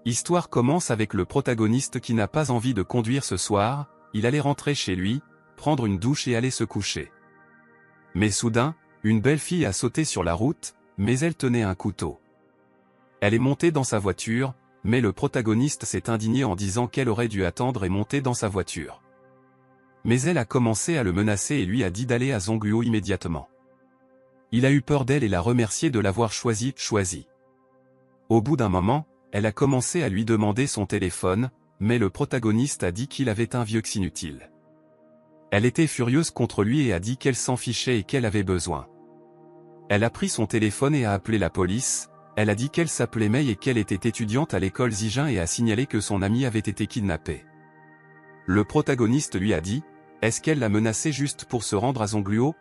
Histoire commence avec le protagoniste qui n'a pas envie de conduire ce soir, il allait rentrer chez lui, prendre une douche et aller se coucher. Mais soudain, une belle fille a sauté sur la route, mais elle tenait un couteau. Elle est montée dans sa voiture, mais le protagoniste s'est indigné en disant qu'elle aurait dû attendre et monter dans sa voiture. Mais elle a commencé à le menacer et lui a dit d'aller à Zonguo immédiatement. Il a eu peur d'elle et l'a remercié de l'avoir choisi. Au bout d'un moment, elle a commencé à lui demander son téléphone, mais le protagoniste a dit qu'il avait un vieux inutile. Elle était furieuse contre lui et a dit qu'elle s'en fichait et qu'elle avait besoin. Elle a pris son téléphone et a appelé la police. Elle a dit qu'elle s'appelait Mei et qu'elle était étudiante à l'école Zijin et a signalé que son ami avait été kidnappé. Le protagoniste lui a dit, est-ce qu'elle l'a menacé juste pour se rendre à Zonguo?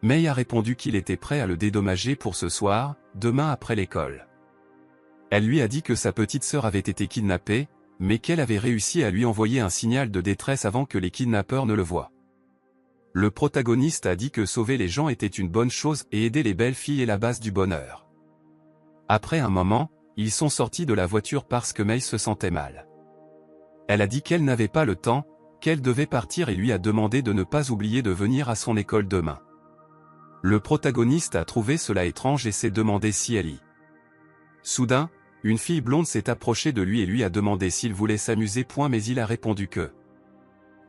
Mei a répondu qu'il était prêt à le dédommager pour ce soir, demain après l'école. Elle lui a dit que sa petite sœur avait été kidnappée, mais qu'elle avait réussi à lui envoyer un signal de détresse avant que les kidnappeurs ne le voient. Le protagoniste a dit que sauver les gens était une bonne chose et aider les belles filles est la base du bonheur. Après un moment, ils sont sortis de la voiture parce que Mei se sentait mal. Elle a dit qu'elle n'avait pas le temps, qu'elle devait partir et lui a demandé de ne pas oublier de venir à son école demain. Le protagoniste a trouvé cela étrange et s'est demandé si elle y. Soudain, une fille blonde s'est approchée de lui et lui a demandé s'il voulait s'amuser. Mais il a répondu que.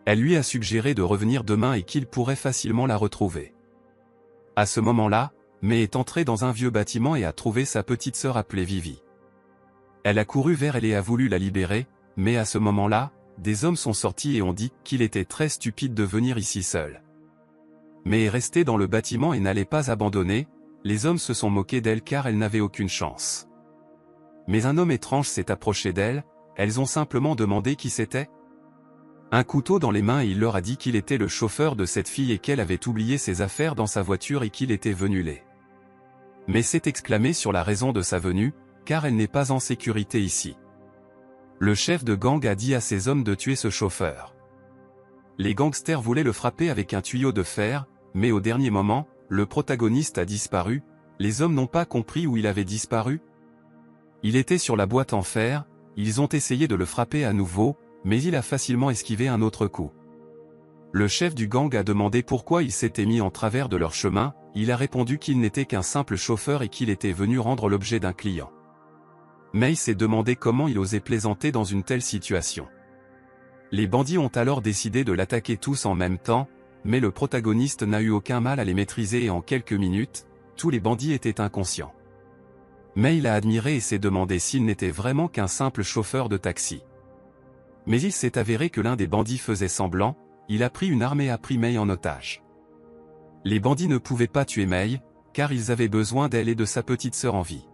Elle lui a suggéré de revenir demain et qu'il pourrait facilement la retrouver. À ce moment-là, Mei est entrée dans un vieux bâtiment et a trouvé sa petite sœur appelée Vivi. Elle a couru vers elle et a voulu la libérer, mais à ce moment-là, des hommes sont sortis et ont dit qu'il était très stupide de venir ici seul. Mei est restée dans le bâtiment et n'allait pas abandonner, les hommes se sont moqués d'elle car elle n'avait aucune chance. Mais un homme étrange s'est approché d'elle, elles ont simplement demandé qui c'était. Un couteau dans les mains et il leur a dit qu'il était le chauffeur de cette fille et qu'elle avait oublié ses affaires dans sa voiture et qu'il était venu les. Mais s'est exclamé sur la raison de sa venue, car elle n'est pas en sécurité ici. Le chef de gang a dit à ses hommes de tuer ce chauffeur. Les gangsters voulaient le frapper avec un tuyau de fer, mais au dernier moment, le protagoniste a disparu, les hommes n'ont pas compris où il avait disparu. Il était sur la boîte en fer, ils ont essayé de le frapper à nouveau, mais il a facilement esquivé un autre coup. Le chef du gang a demandé pourquoi il s'était mis en travers de leur chemin, il a répondu qu'il n'était qu'un simple chauffeur et qu'il était venu rendre l'objet d'un client. Mei s'est demandé comment il osait plaisanter dans une telle situation. Les bandits ont alors décidé de l'attaquer tous en même temps, mais le protagoniste n'a eu aucun mal à les maîtriser et en quelques minutes, tous les bandits étaient inconscients. Mei l'a admiré et s'est demandé s'il n'était vraiment qu'un simple chauffeur de taxi. Mais il s'est avéré que l'un des bandits faisait semblant, il a pris une arme et a pris Mei en otage. Les bandits ne pouvaient pas tuer Mei, car ils avaient besoin d'elle et de sa petite sœur en vie.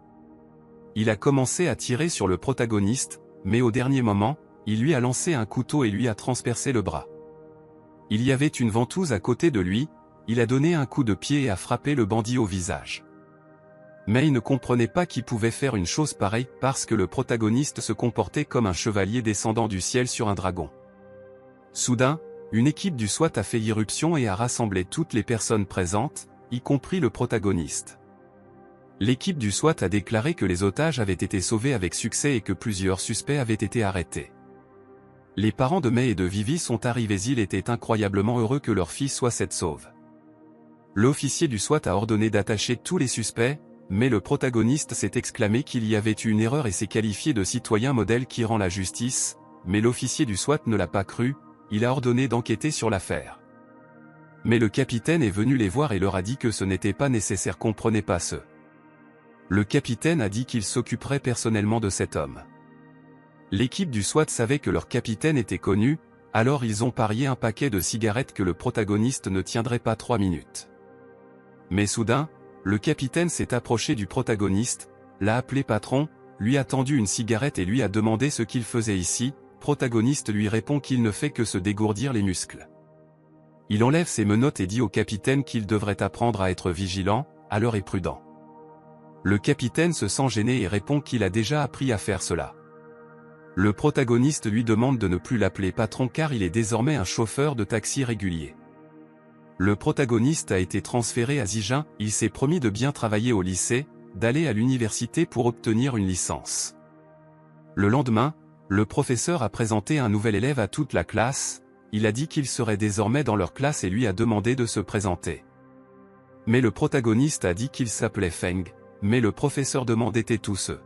Il a commencé à tirer sur le protagoniste, mais au dernier moment, il lui a lancé un couteau et lui a transpercé le bras. Il y avait une ventouse à côté de lui, il a donné un coup de pied et a frappé le bandit au visage. Mei ne comprenait pas qui pouvait faire une chose pareille parce que le protagoniste se comportait comme un chevalier descendant du ciel sur un dragon. Soudain, une équipe du SWAT a fait irruption et a rassemblé toutes les personnes présentes, y compris le protagoniste. L'équipe du SWAT a déclaré que les otages avaient été sauvés avec succès et que plusieurs suspects avaient été arrêtés. Les parents de Mei et de Vivi sont arrivés, ils étaient incroyablement heureux que leur fille soit cette sauve. L'officier du SWAT a ordonné d'attacher tous les suspects, mais le protagoniste s'est exclamé qu'il y avait eu une erreur et s'est qualifié de citoyen modèle qui rend la justice, mais l'officier du SWAT ne l'a pas cru, il a ordonné d'enquêter sur l'affaire. Mais le capitaine est venu les voir et leur a dit que ce n'était pas nécessaire, comprenez pas ce. Le capitaine a dit qu'il s'occuperait personnellement de cet homme. L'équipe du SWAT savait que leur capitaine était connu, alors ils ont parié un paquet de cigarettes que le protagoniste ne tiendrait pas 3 minutes. Mais soudain, le capitaine s'est approché du protagoniste, l'a appelé patron, lui a tendu une cigarette et lui a demandé ce qu'il faisait ici. Protagoniste lui répond qu'il ne fait que se dégourdir les muscles. Il enlève ses menottes et dit au capitaine qu'il devrait apprendre à être vigilant, alors et prudent. Le capitaine se sent gêné et répond qu'il a déjà appris à faire cela. Le protagoniste lui demande de ne plus l'appeler patron car il est désormais un chauffeur de taxi régulier. Le protagoniste a été transféré à Zijin, il s'est promis de bien travailler au lycée, d'aller à l'université pour obtenir une licence. Le lendemain, le professeur a présenté un nouvel élève à toute la classe, il a dit qu'il serait désormais dans leur classe et lui a demandé de se présenter. Mais le protagoniste a dit qu'il s'appelait Feng, mais le professeur demandait tous ceux.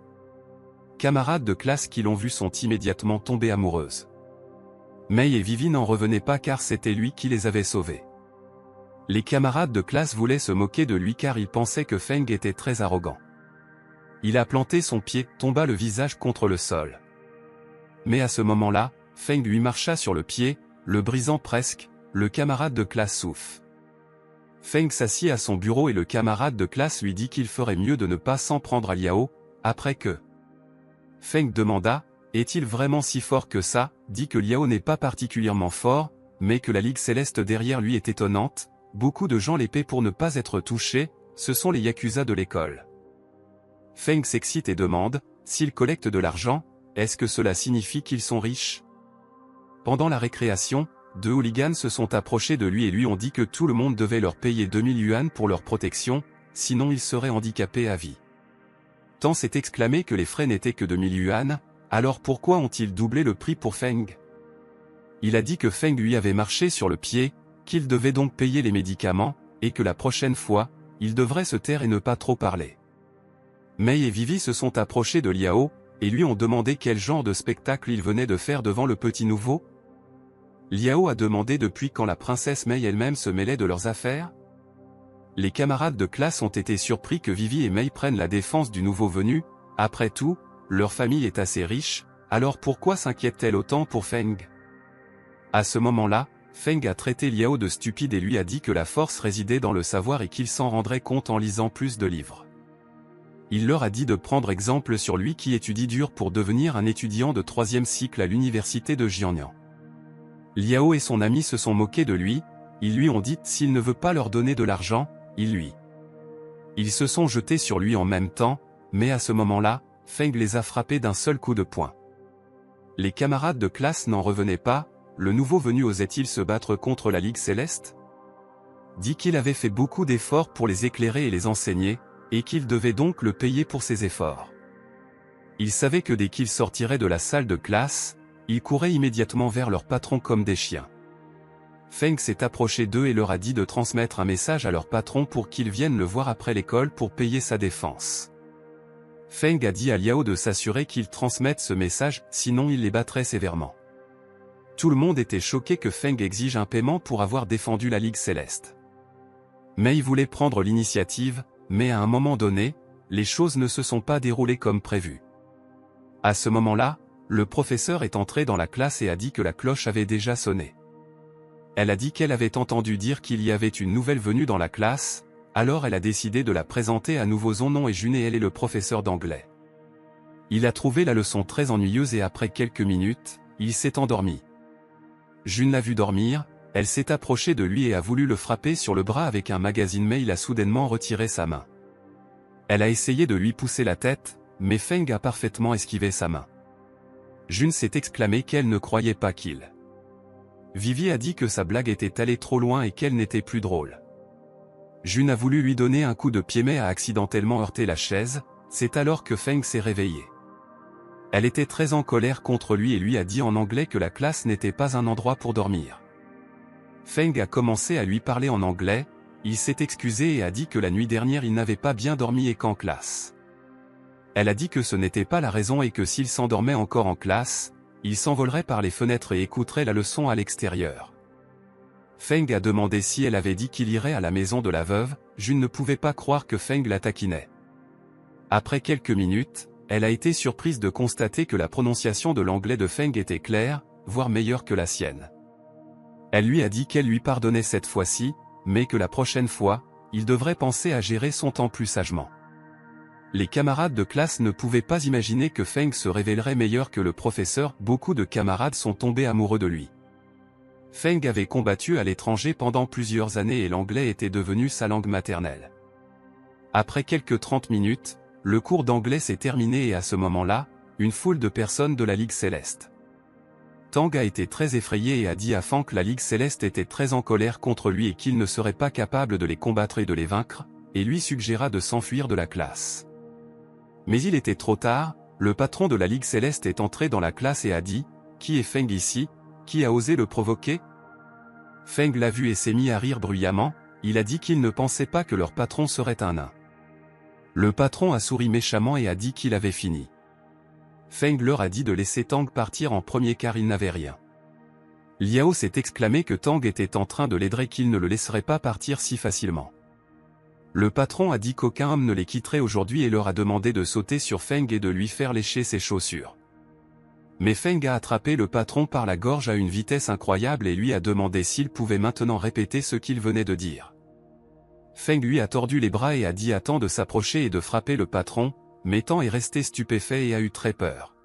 Camarades de classe qui l'ont vu sont immédiatement tombées amoureuses. Mei et Vivi n'en revenaient pas car c'était lui qui les avait sauvés. Les camarades de classe voulaient se moquer de lui car ils pensaient que Feng était très arrogant. Il a planté son pied, tomba le visage contre le sol. Mais à ce moment-là, Feng lui marcha sur le pied, le brisant presque, le camarade de classe souffle. Feng s'assit à son bureau et le camarade de classe lui dit qu'il ferait mieux de ne pas s'en prendre à Liao, après que. Feng demanda, est-il vraiment si fort que ça, dit que Liao n'est pas particulièrement fort, mais que la Ligue Céleste derrière lui est étonnante, beaucoup de gens l'épée pour ne pas être touchés, ce sont les Yakuza de l'école. Feng s'excite et demande, s'ils collectent de l'argent, est-ce que cela signifie qu'ils sont riches? Pendant la récréation, deux hooligans se sont approchés de lui et lui ont dit que tout le monde devait leur payer 2000 yuan pour leur protection, sinon ils seraient handicapés à vie. Tan s'est exclamé que les frais n'étaient que 2000 yuan, alors pourquoi ont-ils doublé le prix pour Feng? Il a dit que Feng lui avait marché sur le pied, qu'il devait donc payer les médicaments, et que la prochaine fois, il devrait se taire et ne pas trop parler. Mei et Vivi se sont approchés de Liao, et lui ont demandé quel genre de spectacle il venait de faire devant le petit nouveau. Liao a demandé depuis quand la princesse Mei elle-même se mêlait de leurs affaires. Les camarades de classe ont été surpris que Vivi et Mei prennent la défense du nouveau venu, après tout, leur famille est assez riche, alors pourquoi s'inquiète-t-elle autant pour Feng? À ce moment-là, Feng a traité Liao de stupide et lui a dit que la force résidait dans le savoir et qu'il s'en rendrait compte en lisant plus de livres. Il leur a dit de prendre exemple sur lui qui étudie dur pour devenir un étudiant de 3e cycle à l'université de Jiangnan. Liao et son ami se sont moqués de lui, ils lui ont dit s'il ne veut pas leur donner de l'argent, Ils se sont jetés sur lui en même temps, mais à ce moment-là, Feng les a frappés d'un seul coup de poing. Les camarades de classe n'en revenaient pas, le nouveau venu osait-il se battre contre la Ligue Céleste? Dit qu'il avait fait beaucoup d'efforts pour les éclairer et les enseigner, et qu'il devait donc le payer pour ses efforts. Il savait que dès qu'ils sortiraient de la salle de classe, ils couraient immédiatement vers leur patron comme des chiens. Feng s'est approché d'eux et leur a dit de transmettre un message à leur patron pour qu'ils viennent le voir après l'école pour payer sa défense. Feng a dit à Liao de s'assurer qu'il transmette ce message, sinon il les battrait sévèrement. Tout le monde était choqué que Feng exige un paiement pour avoir défendu la Ligue Céleste. Mei voulait prendre l'initiative, mais à un moment donné, les choses ne se sont pas déroulées comme prévu. À ce moment-là, le professeur est entré dans la classe et a dit que la cloche avait déjà sonné. Elle a dit qu'elle avait entendu dire qu'il y avait une nouvelle venue dans la classe, alors elle a décidé de la présenter à nouveau. Son nom est Jun et elle est le professeur d'anglais. Il a trouvé la leçon très ennuyeuse et après quelques minutes, il s'est endormi. Jun l'a vu dormir, elle s'est approchée de lui et a voulu le frapper sur le bras avec un magazine mais il a soudainement retiré sa main. Elle a essayé de lui pousser la tête, mais Feng a parfaitement esquivé sa main. Jun s'est exclamé qu'elle ne croyait pas qu'il. Vivi a dit que sa blague était allée trop loin et qu'elle n'était plus drôle. Jun a voulu lui donner un coup de pied mais a accidentellement heurté la chaise, c'est alors que Feng s'est réveillée. Elle était très en colère contre lui et lui a dit en anglais que la classe n'était pas un endroit pour dormir. Feng a commencé à lui parler en anglais, il s'est excusé et a dit que la nuit dernière il n'avait pas bien dormi et qu'en classe. Elle a dit que ce n'était pas la raison et que s'il s'endormait encore en classe, il s'envolerait par les fenêtres et écouterait la leçon à l'extérieur. Feng a demandé si elle avait dit qu'il irait à la maison de la veuve, Jun ne pouvait pas croire que Feng la taquinait. Après quelques minutes, elle a été surprise de constater que la prononciation de l'anglais de Feng était claire, voire meilleure que la sienne. Elle lui a dit qu'elle lui pardonnait cette fois-ci, mais que la prochaine fois, il devrait penser à gérer son temps plus sagement. Les camarades de classe ne pouvaient pas imaginer que Feng se révélerait meilleur que le professeur, beaucoup de camarades sont tombés amoureux de lui. Feng avait combattu à l'étranger pendant plusieurs années et l'anglais était devenu sa langue maternelle. Après quelques 30 minutes, le cours d'anglais s'est terminé et à ce moment-là, une foule de personnes de la Ligue Céleste. Tang a été très effrayé et a dit à Fang que la Ligue Céleste était très en colère contre lui et qu'il ne serait pas capable de les combattre et de les vaincre, et lui suggéra de s'enfuir de la classe. Mais il était trop tard, le patron de la Ligue Céleste est entré dans la classe et a dit « Qui est Feng ici? Qui a osé le provoquer ?» Feng l'a vu et s'est mis à rire bruyamment, il a dit qu'il ne pensait pas que leur patron serait un nain. Le patron a souri méchamment et a dit qu'il avait fini. Feng leur a dit de laisser Tang partir en premier car il n'avait rien. Liao s'est exclamé que Tang était en train de l'aider et qu'il ne le laisserait pas partir si facilement. Le patron a dit qu'aucun homme ne les quitterait aujourd'hui et leur a demandé de sauter sur Feng et de lui faire lécher ses chaussures. Mais Feng a attrapé le patron par la gorge à une vitesse incroyable et lui a demandé s'il pouvait maintenant répéter ce qu'il venait de dire. Feng lui a tordu les bras et a dit à Tang de s'approcher et de frapper le patron, mais Tang est resté stupéfait et a eu très peur.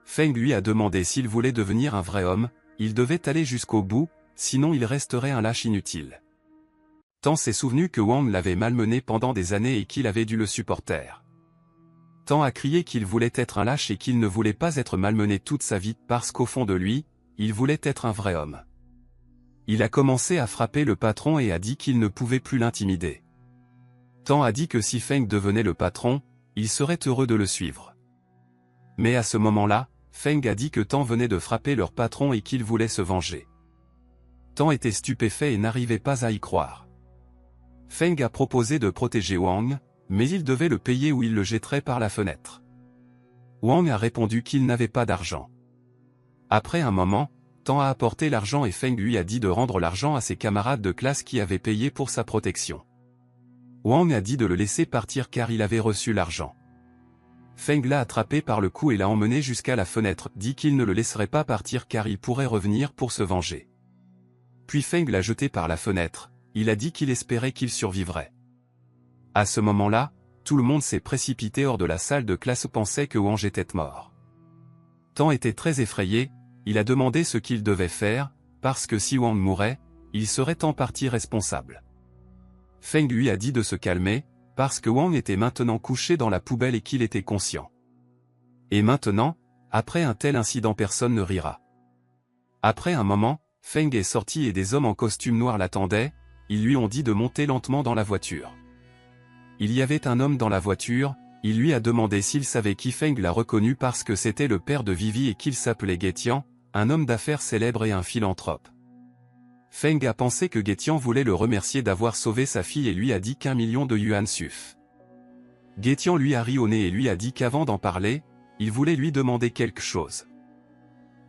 Feng lui a demandé s'il voulait devenir un vrai homme, il devait aller jusqu'au bout, sinon il resterait un lâche inutile. Tang s'est souvenu que Wang l'avait malmené pendant des années et qu'il avait dû le supporter. Tang a crié qu'il voulait être un lâche et qu'il ne voulait pas être malmené toute sa vie parce qu'au fond de lui, il voulait être un vrai homme. Il a commencé à frapper le patron et a dit qu'il ne pouvait plus l'intimider. Tang a dit que si Feng devenait le patron, il serait heureux de le suivre. Mais à ce moment-là, Feng a dit que Tang venait de frapper leur patron et qu'il voulait se venger. Tang était stupéfait et n'arrivait pas à y croire. Feng a proposé de protéger Wang, mais il devait le payer ou il le jetterait par la fenêtre. Wang a répondu qu'il n'avait pas d'argent. Après un moment, Tang a apporté l'argent et Feng lui a dit de rendre l'argent à ses camarades de classe qui avaient payé pour sa protection. Wang a dit de le laisser partir car il avait reçu l'argent. Feng l'a attrapé par le cou et l'a emmené jusqu'à la fenêtre, dit qu'il ne le laisserait pas partir car il pourrait revenir pour se venger. Puis Feng l'a jeté par la fenêtre, il a dit qu'il espérait qu'il survivrait. À ce moment-là, tout le monde s'est précipité hors de la salle de classe, pensait que Wang était mort. Tang était très effrayé, il a demandé ce qu'il devait faire, parce que si Wang mourait, il serait en partie responsable. Feng lui a dit de se calmer, parce que Wang était maintenant couché dans la poubelle et qu'il était conscient. Et maintenant, après un tel incident personne ne rira. Après un moment, Feng est sorti et des hommes en costume noir l'attendaient, ils lui ont dit de monter lentement dans la voiture. Il y avait un homme dans la voiture, il lui a demandé s'il savait qui. Feng l'a reconnu parce que c'était le père de Vivi et qu'il s'appelait Guetian, un homme d'affaires célèbre et un philanthrope. Feng a pensé que Guetian voulait le remercier d'avoir sauvé sa fille et lui a dit qu'1 million de yuan suffit. Guetian lui a ri au nez et lui a dit qu'avant d'en parler, il voulait lui demander quelque chose.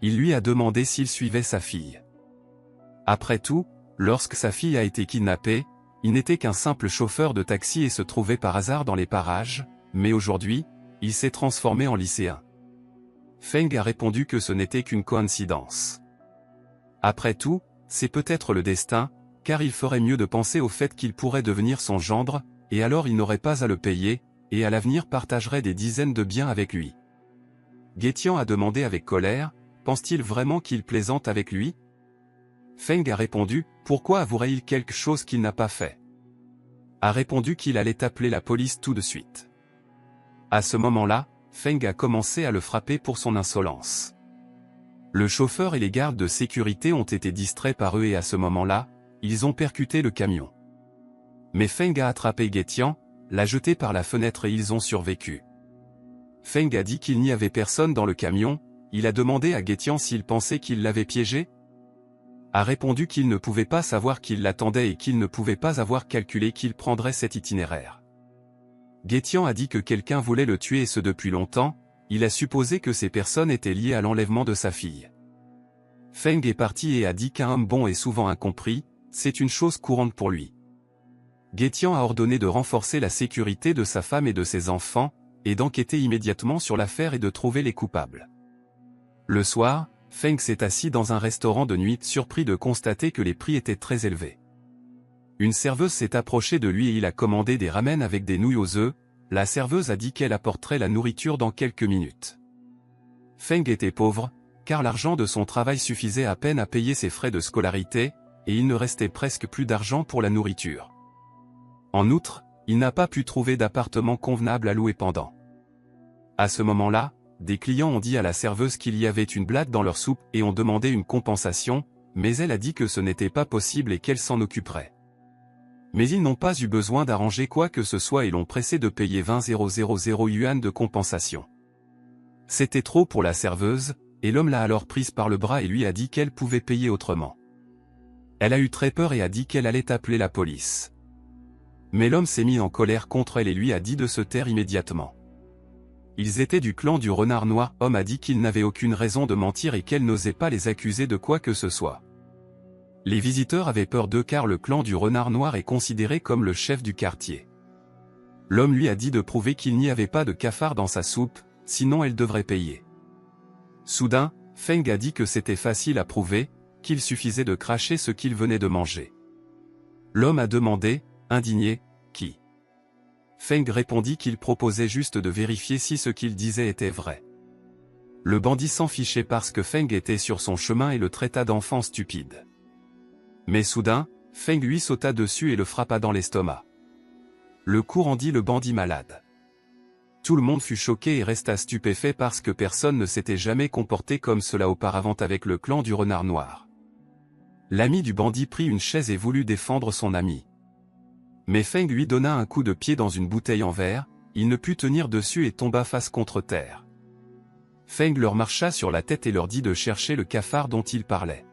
Il lui a demandé s'il suivait sa fille. Après tout, lorsque sa fille a été kidnappée, il n'était qu'un simple chauffeur de taxi et se trouvait par hasard dans les parages, mais aujourd'hui, il s'est transformé en lycéen. Feng a répondu que ce n'était qu'une coïncidence. Après tout, c'est peut-être le destin, car il ferait mieux de penser au fait qu'il pourrait devenir son gendre, et alors il n'aurait pas à le payer, et à l'avenir partagerait des dizaines de biens avec lui. Guetian a demandé avec colère, pense-t-il vraiment qu'il plaisante avec lui? Feng a répondu, pourquoi avouerait-il quelque chose qu'il n'a pas fait? A répondu qu'il allait appeler la police tout de suite. À ce moment-là, Feng a commencé à le frapper pour son insolence. Le chauffeur et les gardes de sécurité ont été distraits par eux et à ce moment-là, ils ont percuté le camion. Mais Feng a attrapé Guetian, l'a jeté par la fenêtre et ils ont survécu. Feng a dit qu'il n'y avait personne dans le camion, il a demandé à Guetian s'il pensait qu'il l'avait piégé. A répondu qu'il ne pouvait pas savoir qu'il l'attendait et qu'il ne pouvait pas avoir calculé qu'il prendrait cet itinéraire. Guetian a dit que quelqu'un voulait le tuer et ce depuis longtemps, il a supposé que ces personnes étaient liées à l'enlèvement de sa fille. Feng est parti et a dit qu'un homme bon est souvent incompris, c'est une chose courante pour lui. Guetian a ordonné de renforcer la sécurité de sa femme et de ses enfants, et d'enquêter immédiatement sur l'affaire et de trouver les coupables. Le soir, Feng s'est assis dans un restaurant de nuit, surpris de constater que les prix étaient très élevés. Une serveuse s'est approchée de lui et il a commandé des ramen avec des nouilles aux œufs, la serveuse a dit qu'elle apporterait la nourriture dans quelques minutes. Feng était pauvre, car l'argent de son travail suffisait à peine à payer ses frais de scolarité, et il ne restait presque plus d'argent pour la nourriture. En outre, il n'a pas pu trouver d'appartement convenable à louer pendant. À ce moment-là, des clients ont dit à la serveuse qu'il y avait une blague dans leur soupe et ont demandé une compensation, mais elle a dit que ce n'était pas possible et qu'elle s'en occuperait. Mais ils n'ont pas eu besoin d'arranger quoi que ce soit et l'ont pressé de payer 20 000 yuan de compensation. C'était trop pour la serveuse, et l'homme l'a alors prise par le bras et lui a dit qu'elle pouvait payer autrement. Elle a eu très peur et a dit qu'elle allait appeler la police. Mais l'homme s'est mis en colère contre elle et lui a dit de se taire immédiatement. Ils étaient du clan du renard noir. L'homme a dit qu'il n'avait aucune raison de mentir et qu'elle n'osait pas les accuser de quoi que ce soit. Les visiteurs avaient peur d'eux car le clan du renard noir est considéré comme le chef du quartier. L'homme lui a dit de prouver qu'il n'y avait pas de cafard dans sa soupe, sinon elle devrait payer. Soudain, Feng a dit que c'était facile à prouver, qu'il suffisait de cracher ce qu'il venait de manger. L'homme a demandé, indigné, qui? Feng répondit qu'il proposait juste de vérifier si ce qu'il disait était vrai. Le bandit s'en fichait parce que Feng était sur son chemin et le traita d'enfant stupide. Mais soudain, Feng lui sauta dessus et le frappa dans l'estomac. Le coup rendit le bandit malade. Tout le monde fut choqué et resta stupéfait parce que personne ne s'était jamais comporté comme cela auparavant avec le clan du renard noir. L'ami du bandit prit une chaise et voulut défendre son ami. Mais Feng lui donna un coup de pied dans une bouteille en verre, il ne put tenir dessus et tomba face contre terre. Feng leur marcha sur la tête et leur dit de chercher le cafard dont il parlait.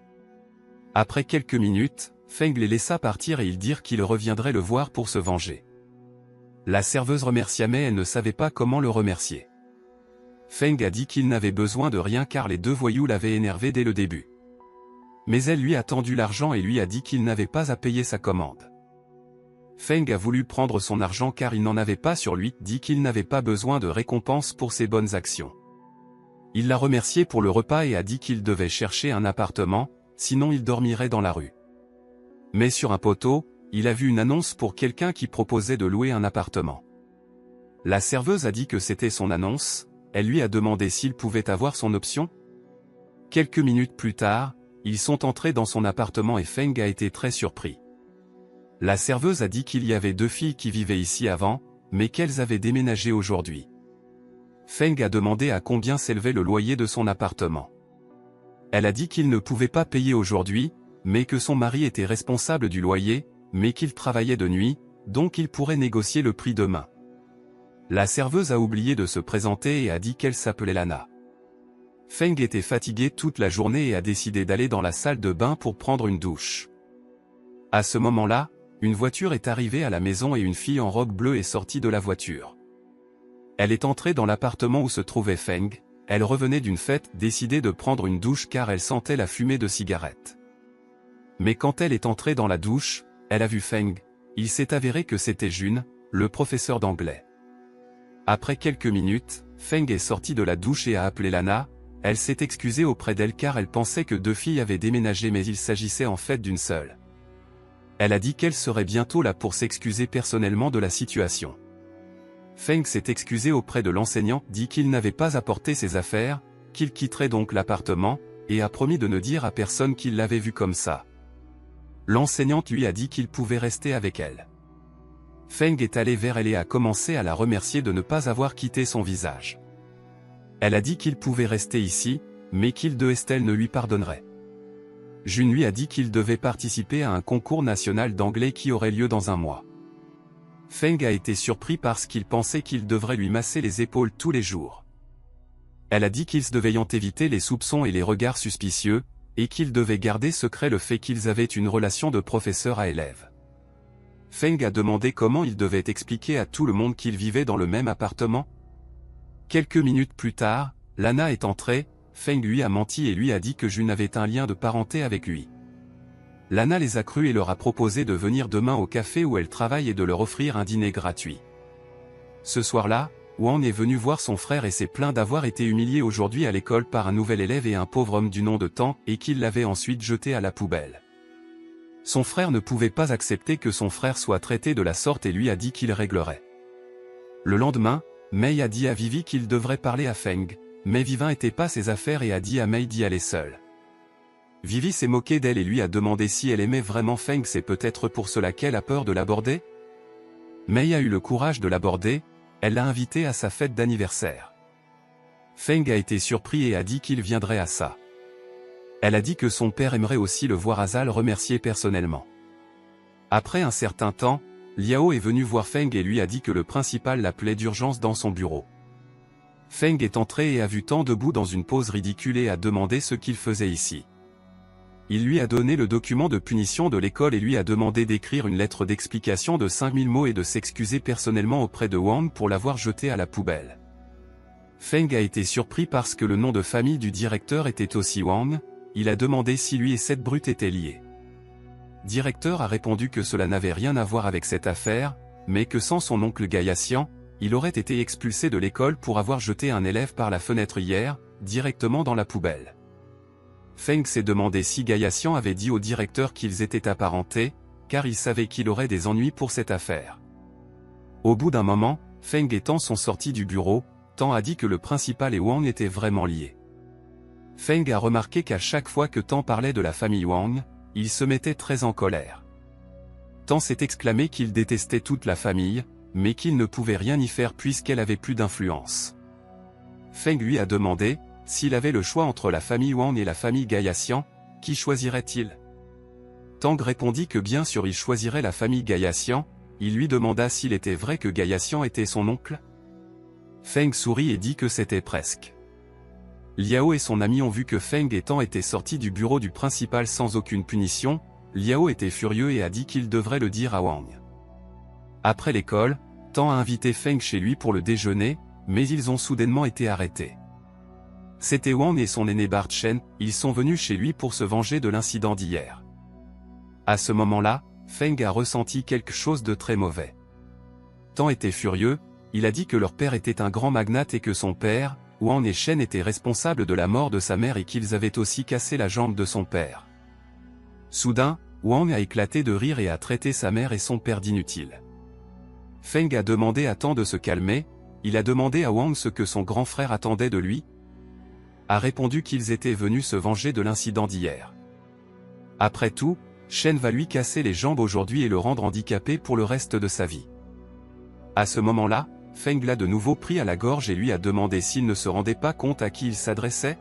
Après quelques minutes, Feng les laissa partir et ils dirent qu'ils reviendraient le voir pour se venger. La serveuse remercia mais elle ne savait pas comment le remercier. Feng a dit qu'il n'avait besoin de rien car les deux voyous l'avaient énervé dès le début. Mais elle lui a tendu l'argent et lui a dit qu'il n'avait pas à payer sa commande. Feng a voulu prendre son argent car il n'en avait pas sur lui, dit qu'il n'avait pas besoin de récompense pour ses bonnes actions. Il l'a remercié pour le repas et a dit qu'il devait chercher un appartement, sinon il dormirait dans la rue. Mais sur un poteau, il a vu une annonce pour quelqu'un qui proposait de louer un appartement. La serveuse a dit que c'était son annonce, elle lui a demandé s'il pouvait avoir son option. Quelques minutes plus tard, ils sont entrés dans son appartement et Feng a été très surpris. La serveuse a dit qu'il y avait deux filles qui vivaient ici avant, mais qu'elles avaient déménagé aujourd'hui. Feng a demandé à combien s'élevait le loyer de son appartement. Elle a dit qu'il ne pouvait pas payer aujourd'hui, mais que son mari était responsable du loyer, mais qu'il travaillait de nuit, donc il pourrait négocier le prix demain. La serveuse a oublié de se présenter et a dit qu'elle s'appelait Lana. Feng était fatigué toute la journée et a décidé d'aller dans la salle de bain pour prendre une douche. À ce moment-là, une voiture est arrivée à la maison et une fille en robe bleue est sortie de la voiture. Elle est entrée dans l'appartement où se trouvait Feng, elle revenait d'une fête décidée de prendre une douche car elle sentait la fumée de cigarette. Mais quand elle est entrée dans la douche, elle a vu Feng, il s'est avéré que c'était Jun, le professeur d'anglais. Après quelques minutes, Feng est sortie de la douche et a appelé Lana, elle s'est excusée auprès d'elle car elle pensait que deux filles avaient déménagé mais il s'agissait en fait d'une seule. Elle a dit qu'elle serait bientôt là pour s'excuser personnellement de la situation. Feng s'est excusé auprès de l'enseignant, dit qu'il n'avait pas apporté ses affaires, qu'il quitterait donc l'appartement, et a promis de ne dire à personne qu'il l'avait vu comme ça. L'enseignante lui a dit qu'il pouvait rester avec elle. Feng est allé vers elle et a commencé à la remercier de ne pas avoir quitté son visage. Elle a dit qu'il pouvait rester ici, mais qu'il de Estelle ne lui pardonnerait. Jun lui a dit qu'il devait participer à un concours national d'anglais qui aurait lieu dans un mois. Feng a été surpris parce qu'il pensait qu'il devrait lui masser les épaules tous les jours. Elle a dit qu'ils devaient éviter les soupçons et les regards suspicieux, et qu'ils devaient garder secret le fait qu'ils avaient une relation de professeur à élève. Feng a demandé comment il devait expliquer à tout le monde qu'ils vivaient dans le même appartement. Quelques minutes plus tard, Lana est entrée, Feng lui a menti et lui a dit que Jun avait un lien de parenté avec lui. Lana les a crus et leur a proposé de venir demain au café où elle travaille et de leur offrir un dîner gratuit. Ce soir-là, Wang est venu voir son frère et s'est plaint d'avoir été humilié aujourd'hui à l'école par un nouvel élève et un pauvre homme du nom de Tan et qu'il l'avait ensuite jeté à la poubelle. Son frère ne pouvait pas accepter que son frère soit traité de la sorte et lui a dit qu'il réglerait. Le lendemain, Mei a dit à Vivi qu'il devrait parler à Feng, mais Vivin n'était pas ses affaires et a dit à Mei d'y aller seule. Vivi s'est moquée d'elle et lui a demandé si elle aimait vraiment Feng, c'est peut-être pour cela qu'elle a peur de l'aborder. Mei a eu le courage de l'aborder, elle l'a invité à sa fête d'anniversaire. Feng a été surpris et a dit qu'il viendrait à ça. Elle a dit que son père aimerait aussi le voir Azal remercier personnellement. Après un certain temps, Liao est venu voir Feng et lui a dit que le principal l'appelait d'urgence dans son bureau. Feng est entré et a vu Tang debout dans une pose ridicule et a demandé ce qu'il faisait ici. Il lui a donné le document de punition de l'école et lui a demandé d'écrire une lettre d'explication de 5000 mots et de s'excuser personnellement auprès de Wang pour l'avoir jeté à la poubelle. Feng a été surpris parce que le nom de famille du directeur était aussi Wang. Il a demandé si lui et cette brute étaient liés. Directeur a répondu que cela n'avait rien à voir avec cette affaire, mais que sans son oncle Gaiaxian, il aurait été expulsé de l'école pour avoir jeté un élève par la fenêtre hier, directement dans la poubelle. Feng s'est demandé si Gaiaxian avait dit au directeur qu'ils étaient apparentés, car il savait qu'il aurait des ennuis pour cette affaire. Au bout d'un moment, Feng et Tang sont sortis du bureau. Tang a dit que le principal et Wang étaient vraiment liés. Feng a remarqué qu'à chaque fois que Tang parlait de la famille Wang, il se mettait très en colère. Tang s'est exclamé qu'il détestait toute la famille, mais qu'il ne pouvait rien y faire puisqu'elle avait plus d'influence. Feng lui a demandé, s'il avait le choix entre la famille Wang et la famille Gaiaxian, qui choisirait-il? Tang répondit que bien sûr il choisirait la famille Gaiaxian. Il lui demanda s'il était vrai que Gaiaxian était son oncle. Feng sourit et dit que c'était presque. Liao et son ami ont vu que Feng et Tang étaient sortis du bureau du principal sans aucune punition. Liao était furieux et a dit qu'il devrait le dire à Wang. Après l'école, Tang a invité Feng chez lui pour le déjeuner, mais ils ont soudainement été arrêtés. C'était Wang et son aîné Bart Shen, ils sont venus chez lui pour se venger de l'incident d'hier. À ce moment-là, Feng a ressenti quelque chose de très mauvais. Tang était furieux, il a dit que leur père était un grand magnate et que son père, Wang et Shen étaient responsables de la mort de sa mère et qu'ils avaient aussi cassé la jambe de son père. Soudain, Wang a éclaté de rire et a traité sa mère et son père d'inutiles. Feng a demandé à Tang de se calmer, il a demandé à Wang ce que son grand frère attendait de lui. A répondu qu'ils étaient venus se venger de l'incident d'hier. Après tout, Shen va lui casser les jambes aujourd'hui et le rendre handicapé pour le reste de sa vie. À ce moment-là, Feng l'a de nouveau pris à la gorge et lui a demandé s'il ne se rendait pas compte à qui il s'adressait.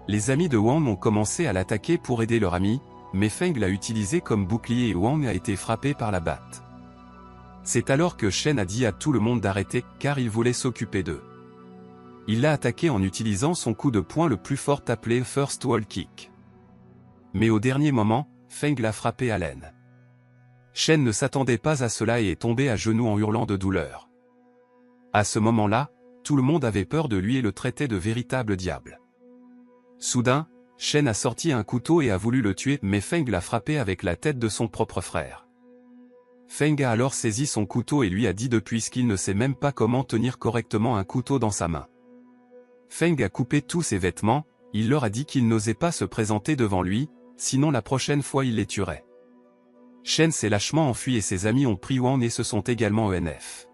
Les amis de Wang ont commencé à l'attaquer pour aider leur ami, mais Feng l'a utilisé comme bouclier et Wang a été frappé par la batte. C'est alors que Shen a dit à tout le monde d'arrêter, car il voulait s'occuper d'eux. Il l'a attaqué en utilisant son coup de poing le plus fort appelé First Wall Kick. Mais au dernier moment, Feng l'a frappé à l'aine. Shen ne s'attendait pas à cela et est tombé à genoux en hurlant de douleur. À ce moment-là, tout le monde avait peur de lui et le traitait de véritable diable. Soudain, Shen a sorti un couteau et a voulu le tuer, mais Feng l'a frappé avec la tête de son propre frère. Feng a alors saisi son couteau et lui a dit depuis qu'il ne sait même pas comment tenir correctement un couteau dans sa main. Feng a coupé tous ses vêtements, il leur a dit qu'il n'osait pas se présenter devant lui, sinon la prochaine fois il les tuerait. Shen s'est lâchement enfui et ses amis ont pris Wang et se sont également ENF.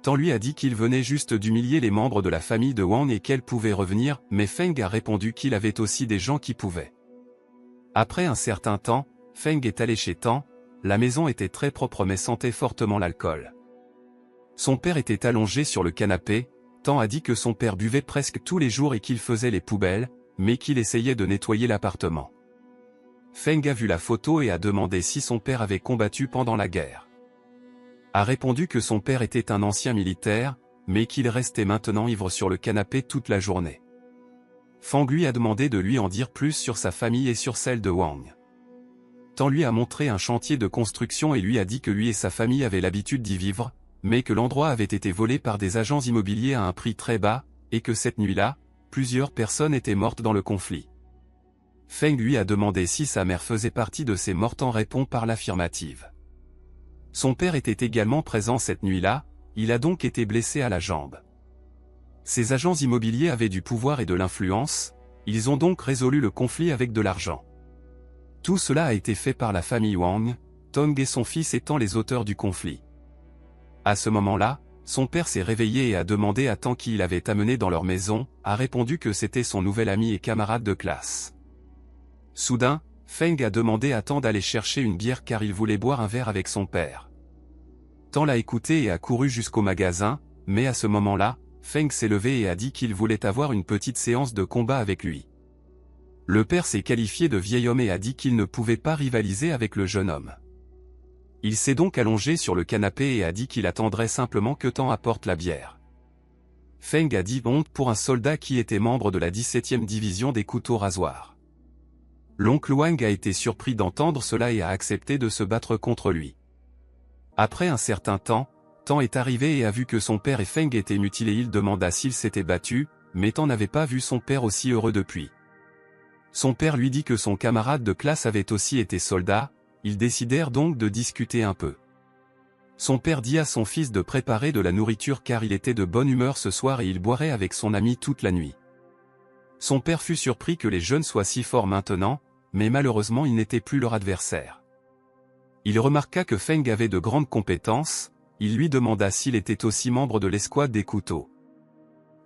Tang lui a dit qu'il venait juste d'humilier les membres de la famille de Wang et qu'elle pouvait revenir, mais Feng a répondu qu'il avait aussi des gens qui pouvaient. Après un certain temps, Feng est allé chez Tang, la maison était très propre mais sentait fortement l'alcool. Son père était allongé sur le canapé, Tang a dit que son père buvait presque tous les jours et qu'il faisait les poubelles, mais qu'il essayait de nettoyer l'appartement. Feng a vu la photo et a demandé si son père avait combattu pendant la guerre. A répondu que son père était un ancien militaire, mais qu'il restait maintenant ivre sur le canapé toute la journée. Feng lui a demandé de lui en dire plus sur sa famille et sur celle de Wang. Tang lui a montré un chantier de construction et lui a dit que lui et sa famille avaient l'habitude d'y vivre, mais que l'endroit avait été volé par des agents immobiliers à un prix très bas, et que cette nuit-là, plusieurs personnes étaient mortes dans le conflit. Feng lui a demandé si sa mère faisait partie de ces morts. Tang répond par l'affirmative. Son père était également présent cette nuit-là, il a donc été blessé à la jambe. Ces agents immobiliers avaient du pouvoir et de l'influence, ils ont donc résolu le conflit avec de l'argent. Tout cela a été fait par la famille Wang, Tang et son fils étant les auteurs du conflit. À ce moment-là, son père s'est réveillé et a demandé à Tang qui il avait amené dans leur maison, a répondu que c'était son nouvel ami et camarade de classe. Soudain, Feng a demandé à Tang d'aller chercher une bière car il voulait boire un verre avec son père. Tang l'a écouté et a couru jusqu'au magasin, mais à ce moment-là, Feng s'est levé et a dit qu'il voulait avoir une petite séance de combat avec lui. Le père s'est qualifié de vieil homme et a dit qu'il ne pouvait pas rivaliser avec le jeune homme. Il s'est donc allongé sur le canapé et a dit qu'il attendrait simplement que Tang apporte la bière. Feng a dit honte pour un soldat qui était membre de la 17e division des couteaux rasoirs. L'oncle Wang a été surpris d'entendre cela et a accepté de se battre contre lui. Après un certain temps, Tan est arrivé et a vu que son père et Feng étaient mutilés. Il demanda s'ils s'étaient battus, mais Tan n'avait pas vu son père aussi heureux depuis. Son père lui dit que son camarade de classe avait aussi été soldat, ils décidèrent donc de discuter un peu. Son père dit à son fils de préparer de la nourriture car il était de bonne humeur ce soir et il boirait avec son ami toute la nuit. Son père fut surpris que les jeunes soient si forts maintenant, mais malheureusement il n'était plus leur adversaire. Il remarqua que Feng avait de grandes compétences, il lui demanda s'il était aussi membre de l'escouade des couteaux.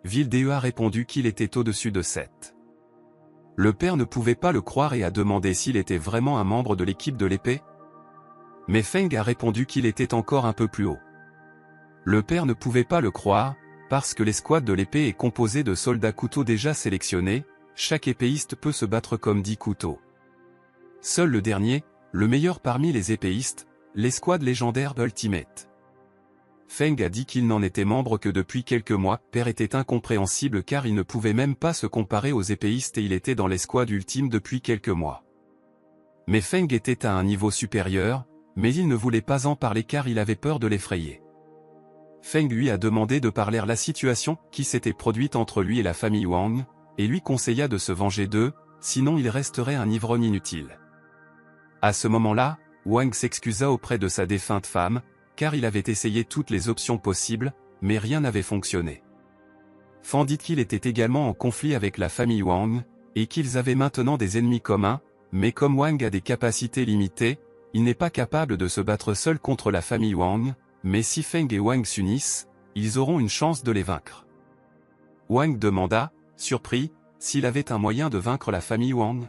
Wildee a répondu qu'il était au-dessus de 7. Le père ne pouvait pas le croire et a demandé s'il était vraiment un membre de l'équipe de l'épée. Mais Feng a répondu qu'il était encore un peu plus haut. Le père ne pouvait pas le croire, parce que l'escouade de l'épée est composée de soldats couteaux déjà sélectionnés, chaque épéiste peut se battre comme 10 couteaux. Seul le dernier, le meilleur parmi les épéistes, l'escouade légendaire d'Ultimate. Feng a dit qu'il n'en était membre que depuis quelques mois. Père était incompréhensible car il ne pouvait même pas se comparer aux épéistes et il était dans l'escouade ultime depuis quelques mois. Mais Feng était à un niveau supérieur, mais il ne voulait pas en parler car il avait peur de l'effrayer. Feng lui a demandé de parler la situation qui s'était produite entre lui et la famille Wang, et lui conseilla de se venger d'eux, sinon il resterait un ivrogne inutile. À ce moment-là, Wang s'excusa auprès de sa défunte femme, car il avait essayé toutes les options possibles, mais rien n'avait fonctionné. Fan dit qu'il était également en conflit avec la famille Wang, et qu'ils avaient maintenant des ennemis communs, mais comme Wang a des capacités limitées, il n'est pas capable de se battre seul contre la famille Wang, mais si Feng et Wang s'unissent, ils auront une chance de les vaincre. Wang demanda, surpris, s'il avait un moyen de vaincre la famille Wang.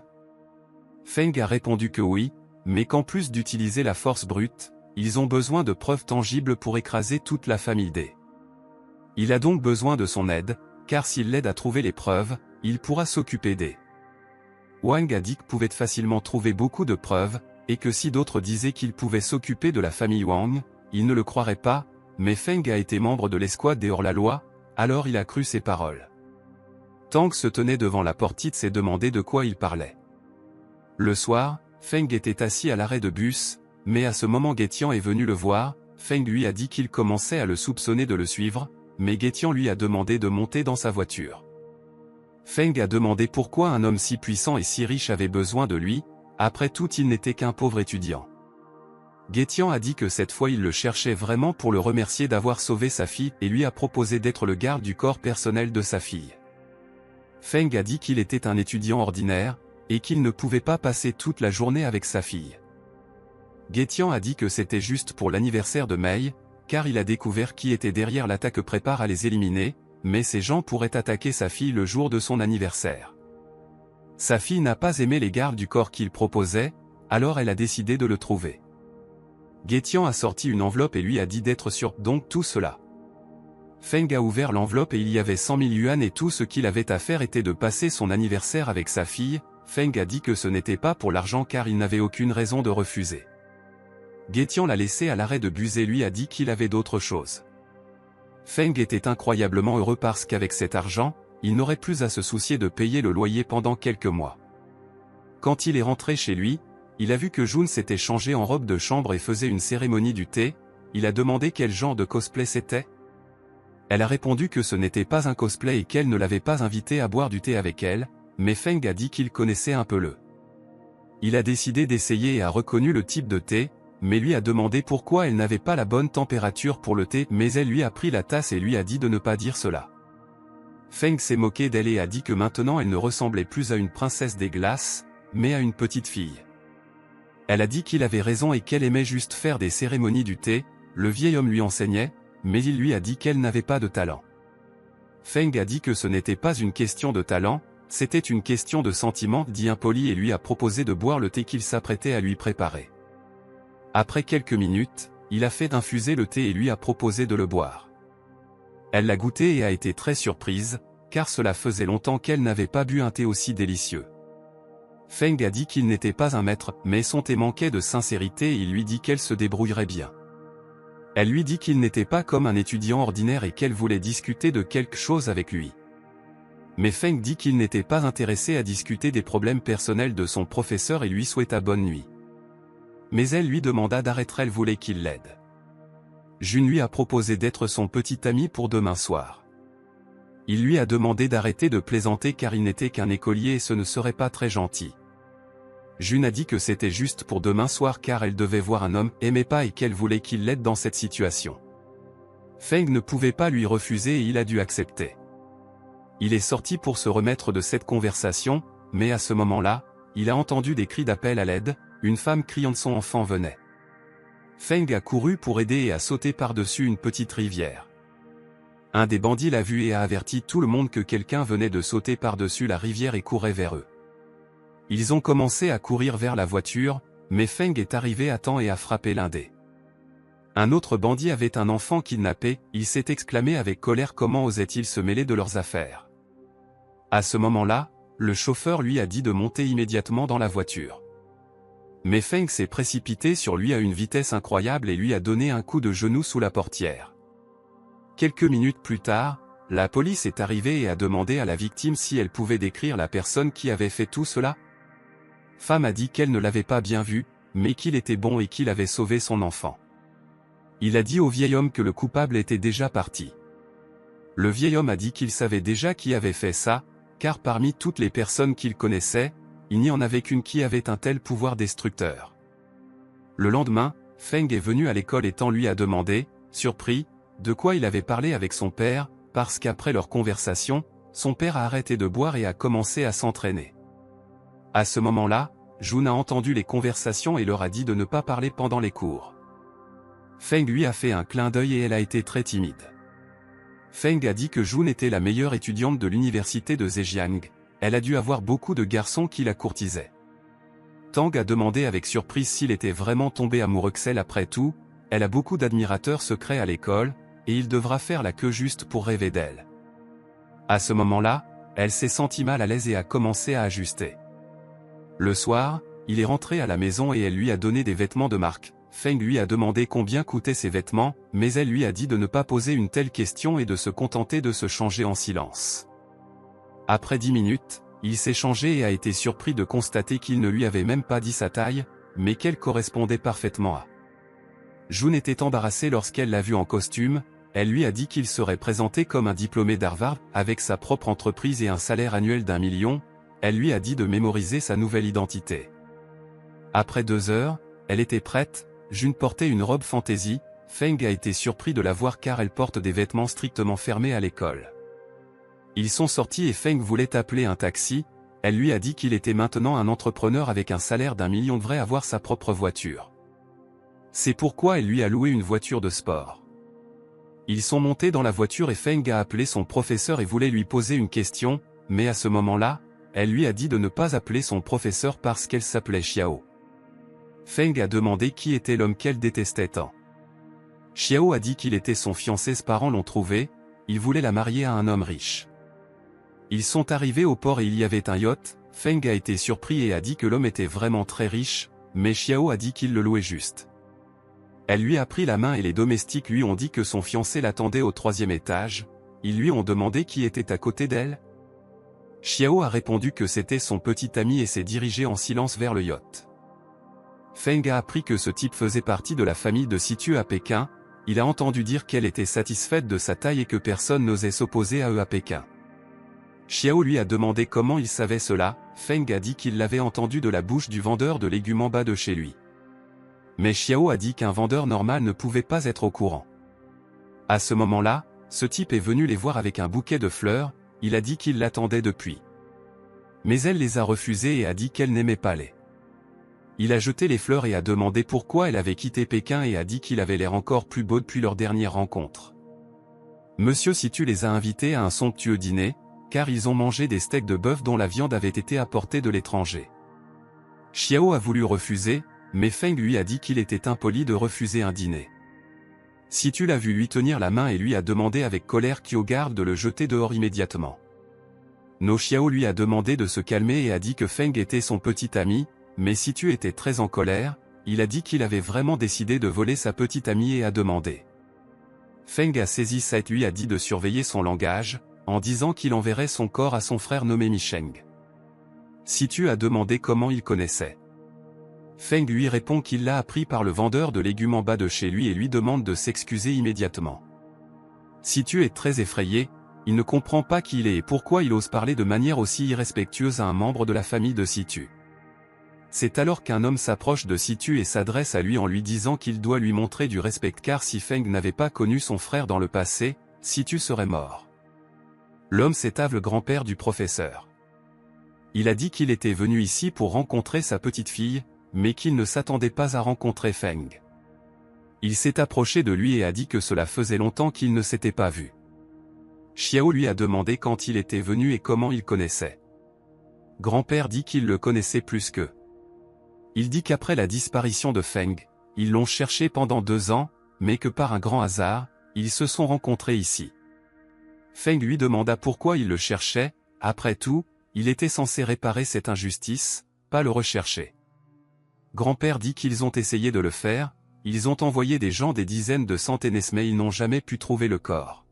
Feng a répondu que oui, mais qu'en plus d'utiliser la force brute, ils ont besoin de preuves tangibles pour écraser toute la famille D. Il a donc besoin de son aide, car s'il l'aide à trouver les preuves, il pourra s'occuper d'eux. Wang a dit qu'il pouvait facilement trouver beaucoup de preuves, et que si d'autres disaient qu'il pouvait s'occuper de la famille Wang, il ne le croirait pas, mais Feng a été membre de l'escouade des hors-la-loi, alors il a cru ses paroles. Tang se tenait devant la portière et demandait de quoi il parlait. Le soir, Feng était assis à l'arrêt de bus, mais à ce moment Guetian est venu le voir. Feng lui a dit qu'il commençait à le soupçonner de le suivre, mais Guetian lui a demandé de monter dans sa voiture. Feng a demandé pourquoi un homme si puissant et si riche avait besoin de lui, après tout il n'était qu'un pauvre étudiant. Guetian a dit que cette fois il le cherchait vraiment pour le remercier d'avoir sauvé sa fille et lui a proposé d'être le garde du corps personnel de sa fille. Feng a dit qu'il était un étudiant ordinaire, et qu'il ne pouvait pas passer toute la journée avec sa fille. Guetian a dit que c'était juste pour l'anniversaire de Mei, car il a découvert qui était derrière l'attaque prépare à les éliminer, mais ces gens pourraient attaquer sa fille le jour de son anniversaire. Sa fille n'a pas aimé les gardes du corps qu'il proposait, alors elle a décidé de le trouver. Guetian a sorti une enveloppe et lui a dit d'être sûr donc tout cela. Feng a ouvert l'enveloppe et il y avait 100 000 yuan et tout ce qu'il avait à faire était de passer son anniversaire avec sa fille. Feng a dit que ce n'était pas pour l'argent car il n'avait aucune raison de refuser. Guetian l'a laissé à l'arrêt de bus et lui a dit qu'il avait d'autres choses. Feng était incroyablement heureux parce qu'avec cet argent, il n'aurait plus à se soucier de payer le loyer pendant quelques mois. Quand il est rentré chez lui, il a vu que Jun s'était changé en robe de chambre et faisait une cérémonie du thé. Il a demandé quel genre de cosplay c'était. Elle a répondu que ce n'était pas un cosplay et qu'elle ne l'avait pas invité à boire du thé avec elle, mais Feng a dit qu'il connaissait un peu le. Il a décidé d'essayer et a reconnu le type de thé, mais lui a demandé pourquoi elle n'avait pas la bonne température pour le thé, mais elle lui a pris la tasse et lui a dit de ne pas dire cela. Feng s'est moqué d'elle et a dit que maintenant elle ne ressemblait plus à une princesse des glaces, mais à une petite fille. Elle a dit qu'il avait raison et qu'elle aimait juste faire des cérémonies du thé. Le vieil homme lui enseignait, mais il lui a dit qu'elle n'avait pas de talent. Feng a dit que ce n'était pas une question de talent, c'était une question de sentiment, dit impoli et lui a proposé de boire le thé qu'il s'apprêtait à lui préparer. Après quelques minutes, il a fait infuser le thé et lui a proposé de le boire. Elle l'a goûté et a été très surprise, car cela faisait longtemps qu'elle n'avait pas bu un thé aussi délicieux. Feng a dit qu'il n'était pas un maître, mais son thé manquait de sincérité et il lui dit qu'elle se débrouillerait bien. Elle lui dit qu'il n'était pas comme un étudiant ordinaire et qu'elle voulait discuter de quelque chose avec lui. Mais Feng dit qu'il n'était pas intéressé à discuter des problèmes personnels de son professeur et lui souhaita bonne nuit. Mais elle lui demanda d'arrêter, elle voulait qu'il l'aide. Jun lui a proposé d'être son petit ami pour demain soir. Il lui a demandé d'arrêter de plaisanter car il n'était qu'un écolier et ce ne serait pas très gentil. Jun a dit que c'était juste pour demain soir car elle devait voir un homme aimait pas et qu'elle voulait qu'il l'aide dans cette situation. Feng ne pouvait pas lui refuser et il a dû accepter. Il est sorti pour se remettre de cette conversation, mais à ce moment-là, il a entendu des cris d'appel à l'aide, une femme criant que son enfant venait. Feng a couru pour aider et a sauté par-dessus une petite rivière. Un des bandits l'a vu et a averti tout le monde que quelqu'un venait de sauter par-dessus la rivière et courait vers eux. Ils ont commencé à courir vers la voiture, mais Feng est arrivé à temps et a frappé l'un des. Un autre bandit avait un enfant kidnappé, il s'est exclamé avec colère comment osait-il se mêler de leurs affaires. À ce moment-là, le chauffeur lui a dit de monter immédiatement dans la voiture. Mais Feng s'est précipité sur lui à une vitesse incroyable et lui a donné un coup de genou sous la portière. Quelques minutes plus tard, la police est arrivée et a demandé à la victime si elle pouvait décrire la personne qui avait fait tout cela. Femme a dit qu'elle ne l'avait pas bien vu, mais qu'il était bon et qu'il avait sauvé son enfant. Il a dit au vieil homme que le coupable était déjà parti. Le vieil homme a dit qu'il savait déjà qui avait fait ça, car parmi toutes les personnes qu'il connaissait, il n'y en avait qu'une qui avait un tel pouvoir destructeur. Le lendemain, Feng est venu à l'école et Tan lui a demandé, surpris, de quoi il avait parlé avec son père, parce qu'après leur conversation, son père a arrêté de boire et a commencé à s'entraîner. À ce moment-là, Jun a entendu les conversations et leur a dit de ne pas parler pendant les cours. Feng lui a fait un clin d'œil et elle a été très timide. Feng a dit que Jun était la meilleure étudiante de l'université de Zhejiang, elle a dû avoir beaucoup de garçons qui la courtisaient. Tang a demandé avec surprise s'il était vraiment tombé amoureux d'elle après tout, elle a beaucoup d'admirateurs secrets à l'école, et il devra faire la queue juste pour rêver d'elle. À ce moment-là, elle s'est sentie mal à l'aise et a commencé à ajuster. Le soir, il est rentré à la maison et elle lui a donné des vêtements de marque. Feng lui a demandé combien coûtaient ses vêtements, mais elle lui a dit de ne pas poser une telle question et de se contenter de se changer en silence. Après 10 minutes, il s'est changé et a été surpris de constater qu'il ne lui avait même pas dit sa taille, mais qu'elle correspondait parfaitement à. Jun était embarrassée lorsqu'elle l'a vu en costume, elle lui a dit qu'il serait présenté comme un diplômé d'Harvard, avec sa propre entreprise et un salaire annuel d'1 million, elle lui a dit de mémoriser sa nouvelle identité. Après 2 heures, elle était prête, Jun portait une robe fantaisie, Feng a été surpris de la voir car elle porte des vêtements strictement fermés à l'école. Ils sont sortis et Feng voulait appeler un taxi, elle lui a dit qu'il était maintenant un entrepreneur avec un salaire d'1 million devrait avoir sa propre voiture. C'est pourquoi elle lui a loué une voiture de sport. Ils sont montés dans la voiture et Feng a appelé son professeur et voulait lui poser une question, mais à ce moment-là, elle lui a dit de ne pas appeler son professeur parce qu'elle s'appelait Xiao. Feng a demandé qui était l'homme qu'elle détestait tant. Xiao a dit qu'il était son fiancé, ses parents l'ont trouvé, il voulait la marier à un homme riche. Ils sont arrivés au port et il y avait un yacht, Feng a été surpris et a dit que l'homme était vraiment très riche, mais Xiao a dit qu'il le louait juste. Elle lui a pris la main et les domestiques lui ont dit que son fiancé l'attendait au 3e étage, ils lui ont demandé qui était à côté d'elle. Xiao a répondu que c'était son petit ami et s'est dirigé en silence vers le yacht. Feng a appris que ce type faisait partie de la famille de Situ à Pékin, il a entendu dire qu'elle était satisfaite de sa taille et que personne n'osait s'opposer à eux à Pékin. Xiao lui a demandé comment il savait cela, Feng a dit qu'il l'avait entendu de la bouche du vendeur de légumes en bas de chez lui. Mais Xiao a dit qu'un vendeur normal ne pouvait pas être au courant. À ce moment-là, ce type est venu les voir avec un bouquet de fleurs, il a dit qu'il l'attendait depuis. Mais elle les a refusées et a dit qu'elle n'aimait pas les. Il a jeté les fleurs et a demandé pourquoi elle avait quitté Pékin et a dit qu'il avait l'air encore plus beau depuis leur dernière rencontre. Monsieur Situ les a invités à un somptueux dîner, car ils ont mangé des steaks de bœuf dont la viande avait été apportée de l'étranger. Xiao a voulu refuser, mais Feng lui a dit qu'il était impoli de refuser un dîner. Situ l'a vu lui tenir la main et lui a demandé avec colère Kyo garde de le jeter dehors immédiatement. No Xiao lui a demandé de se calmer et a dit que Feng était son petit ami, mais Situ était très en colère, il a dit qu'il avait vraiment décidé de voler sa petite amie et a demandé. Feng a saisi ça et lui a dit de surveiller son langage, en disant qu'il enverrait son corps à son frère nommé Micheng. Situ a demandé comment il connaissait. Feng lui répond qu'il l'a appris par le vendeur de légumes en bas de chez lui et lui demande de s'excuser immédiatement. Situ est très effrayé, il ne comprend pas qui il est et pourquoi il ose parler de manière aussi irrespectueuse à un membre de la famille de Situ. C'est alors qu'un homme s'approche de Situ et s'adresse à lui en lui disant qu'il doit lui montrer du respect car si Feng n'avait pas connu son frère dans le passé, Situ serait mort. L'homme c'est Ave le grand-père du professeur. Il a dit qu'il était venu ici pour rencontrer sa petite fille, mais qu'il ne s'attendait pas à rencontrer Feng. Il s'est approché de lui et a dit que cela faisait longtemps qu'il ne s'était pas vu. Xiao lui a demandé quand il était venu et comment il connaissait. Grand-père dit qu'il le connaissait plus qu'eux. Il dit qu'après la disparition de Feng, ils l'ont cherché pendant 2 ans, mais que par un grand hasard, ils se sont rencontrés ici. Feng lui demanda pourquoi il le cherchait, après tout, il était censé réparer cette injustice, pas le rechercher. Grand-père dit qu'ils ont essayé de le faire, ils ont envoyé des gens des dizaines de centaines mais ils n'ont jamais pu trouver le corps.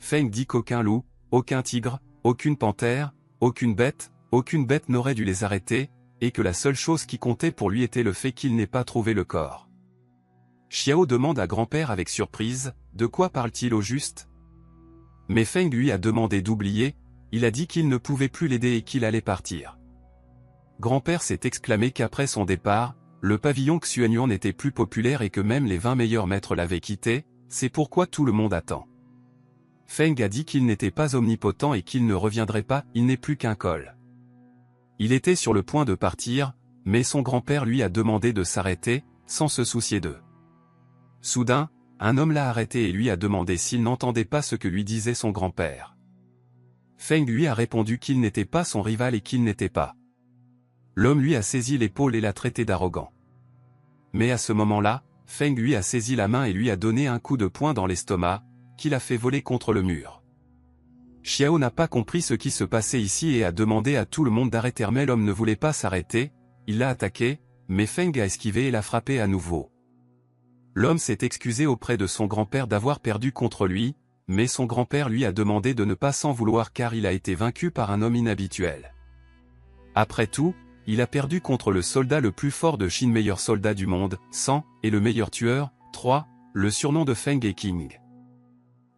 Feng dit qu'aucun loup, aucun tigre, aucune panthère, aucune bête n'aurait dû les arrêter, et que la seule chose qui comptait pour lui était le fait qu'il n'ait pas trouvé le corps. Xiao demande à grand-père avec surprise, de quoi parle-t-il au juste? Mais Feng lui a demandé d'oublier, il a dit qu'il ne pouvait plus l'aider et qu'il allait partir. Grand-père s'est exclamé qu'après son départ, le pavillon Xuanyuan n'était plus populaire et que même les 20 meilleurs maîtres l'avaient quitté, c'est pourquoi tout le monde attend. Feng a dit qu'il n'était pas omnipotent et qu'il ne reviendrait pas, il n'est plus qu'un col. Il était sur le point de partir, mais son grand-père lui a demandé de s'arrêter, sans se soucier d'eux. Soudain, un homme l'a arrêté et lui a demandé s'il n'entendait pas ce que lui disait son grand-père. Feng lui a répondu qu'il n'était pas son rival et qu'il n'était pas. L'homme lui a saisi l'épaule et l'a traité d'arrogant. Mais à ce moment-là, Feng lui a saisi la main et lui a donné un coup de poing dans l'estomac, qui l'a fait voler contre le mur. Xiao n'a pas compris ce qui se passait ici et a demandé à tout le monde d'arrêter mais l'homme ne voulait pas s'arrêter, il l'a attaqué, mais Feng a esquivé et l'a frappé à nouveau. L'homme s'est excusé auprès de son grand-père d'avoir perdu contre lui, mais son grand-père lui a demandé de ne pas s'en vouloir car il a été vaincu par un homme inhabituel. Après tout, il a perdu contre le soldat le plus fort de Chine, meilleur soldat du monde, 100, et le meilleur tueur, 3, le surnom de Feng est King.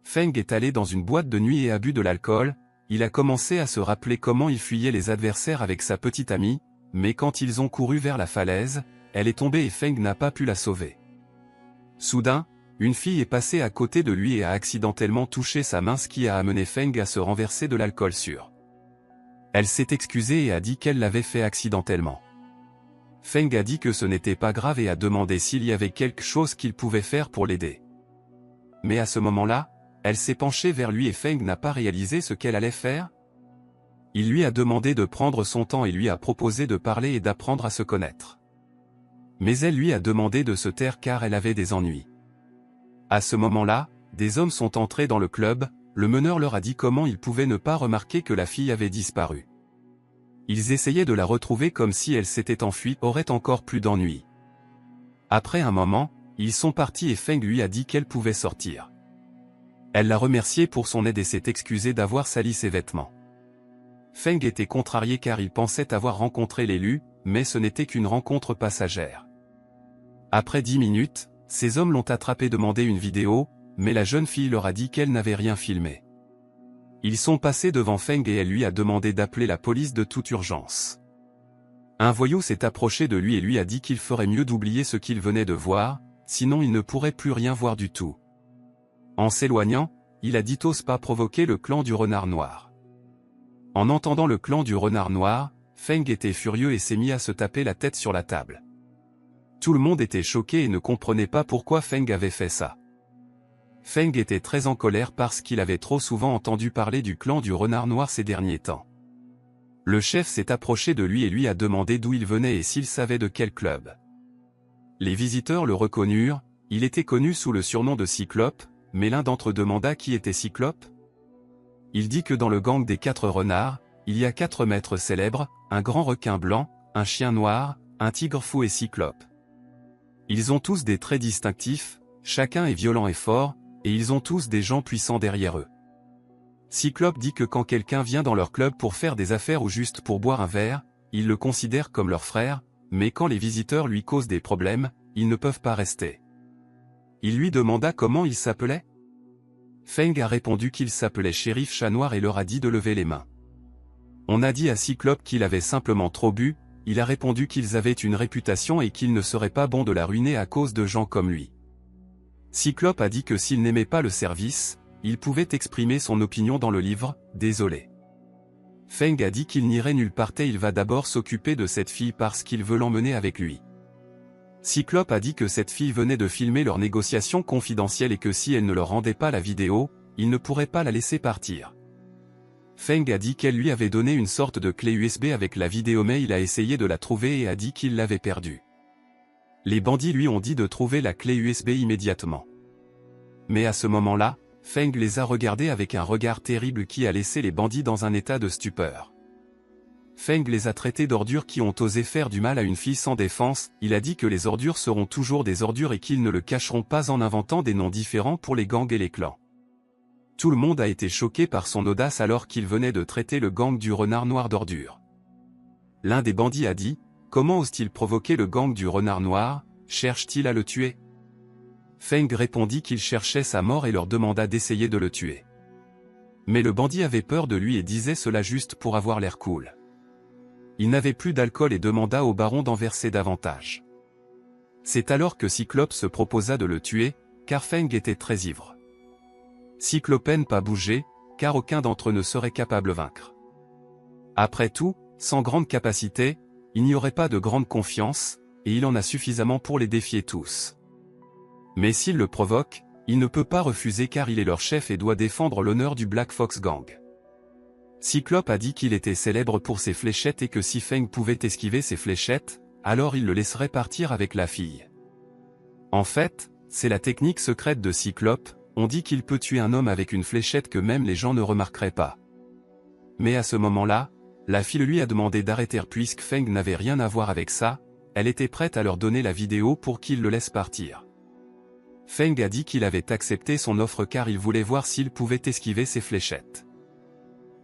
Feng est allé dans une boîte de nuit et a bu de l'alcool, il a commencé à se rappeler comment il fuyait les adversaires avec sa petite amie, mais quand ils ont couru vers la falaise, elle est tombée et Feng n'a pas pu la sauver. Soudain, une fille est passée à côté de lui et a accidentellement touché sa main ce qui a amené Feng à se renverser de l'alcool sur. Elle s'est excusée et a dit qu'elle l'avait fait accidentellement. Feng a dit que ce n'était pas grave et a demandé s'il y avait quelque chose qu'il pouvait faire pour l'aider. Mais à ce moment-là, elle s'est penchée vers lui et Feng n'a pas réalisé ce qu'elle allait faire. Il lui a demandé de prendre son temps et lui a proposé de parler et d'apprendre à se connaître. Mais elle lui a demandé de se taire car elle avait des ennuis. À ce moment-là, des hommes sont entrés dans le club, le meneur leur a dit comment ils pouvaient ne pas remarquer que la fille avait disparu. Ils essayaient de la retrouver comme si elle s'était enfuie, aurait encore plus d'ennuis. Après un moment, ils sont partis et Feng lui a dit qu'elle pouvait sortir. Elle l'a remercié pour son aide et s'est excusée d'avoir sali ses vêtements. Feng était contrarié car il pensait avoir rencontré l'élu, mais ce n'était qu'une rencontre passagère. Après 10 minutes, ces hommes l'ont attrapé demandé une vidéo, mais la jeune fille leur a dit qu'elle n'avait rien filmé. Ils sont passés devant Feng et elle lui a demandé d'appeler la police de toute urgence. Un voyou s'est approché de lui et lui a dit qu'il ferait mieux d'oublier ce qu'il venait de voir, sinon il ne pourrait plus rien voir du tout. En s'éloignant, il a dit n'ose pas provoquer le clan du renard noir. En entendant le clan du renard noir, Feng était furieux et s'est mis à se taper la tête sur la table. Tout le monde était choqué et ne comprenait pas pourquoi Feng avait fait ça. Feng était très en colère parce qu'il avait trop souvent entendu parler du clan du renard noir ces derniers temps. Le chef s'est approché de lui et lui a demandé d'où il venait et s'il savait de quel club. Les visiteurs le reconnurent, il était connu sous le surnom de Cyclope, mais l'un d'entre eux demanda qui était Cyclope. Il dit que dans le gang des 4 renards, il y a 4 maîtres célèbres, un grand requin blanc, un chien noir, un tigre fou et Cyclope. Ils ont tous des traits distinctifs, chacun est violent et fort, et ils ont tous des gens puissants derrière eux. Cyclope dit que quand quelqu'un vient dans leur club pour faire des affaires ou juste pour boire un verre, ils le considèrent comme leur frère, mais quand les visiteurs lui causent des problèmes, ils ne peuvent pas rester. Il lui demanda comment il s'appelait. Feng a répondu qu'il s'appelait Shérif Chat Noir et leur a dit de lever les mains. On a dit à Cyclope qu'il avait simplement trop bu, il a répondu qu'ils avaient une réputation et qu'il ne serait pas bon de la ruiner à cause de gens comme lui. Cyclope a dit que s'il n'aimait pas le service, il pouvait exprimer son opinion dans le livre « Désolé ». Feng a dit qu'il n'irait nulle part et il va d'abord s'occuper de cette fille parce qu'il veut l'emmener avec lui. Cyclope a dit que cette fille venait de filmer leurs négociations confidentielles et que si elle ne leur rendait pas la vidéo, il ne pourrait pas la laisser partir. Feng a dit qu'elle lui avait donné une sorte de clé USB avec la vidéo mais il a essayé de la trouver et a dit qu'il l'avait perdue. Les bandits lui ont dit de trouver la clé USB immédiatement. Mais à ce moment-là, Feng les a regardés avec un regard terrible qui a laissé les bandits dans un état de stupeur. Feng les a traités d'ordures qui ont osé faire du mal à une fille sans défense, il a dit que les ordures seront toujours des ordures et qu'ils ne le cacheront pas en inventant des noms différents pour les gangs et les clans. Tout le monde a été choqué par son audace alors qu'il venait de traiter le gang du Renard Noir d'ordures. L'un des bandits a dit « Comment ose-t-il provoquer le gang du Renard Noir, cherche-t-il à le tuer ?» Feng répondit qu'il cherchait sa mort et leur demanda d'essayer de le tuer. Mais le bandit avait peur de lui et disait cela juste pour avoir l'air cool. Il n'avait plus d'alcool et demanda au baron d'en verser davantage. C'est alors que Cyclope se proposa de le tuer, car Feng était très ivre. Cyclope n'a pas bougé, car aucun d'entre eux ne serait capable de vaincre. Après tout, sans grande capacité, il n'y aurait pas de grande confiance, et il en a suffisamment pour les défier tous. Mais s'il le provoque, il ne peut pas refuser car il est leur chef et doit défendre l'honneur du Black Fox Gang. Cyclope a dit qu'il était célèbre pour ses fléchettes et que si Feng pouvait esquiver ses fléchettes, alors il le laisserait partir avec la fille. En fait, c'est la technique secrète de Cyclope, on dit qu'il peut tuer un homme avec une fléchette que même les gens ne remarqueraient pas. Mais à ce moment-là, la fille lui a demandé d'arrêter puisque Feng n'avait rien à voir avec ça, elle était prête à leur donner la vidéo pour qu'il le laisse partir. Feng a dit qu'il avait accepté son offre car il voulait voir s'il pouvait esquiver ses fléchettes.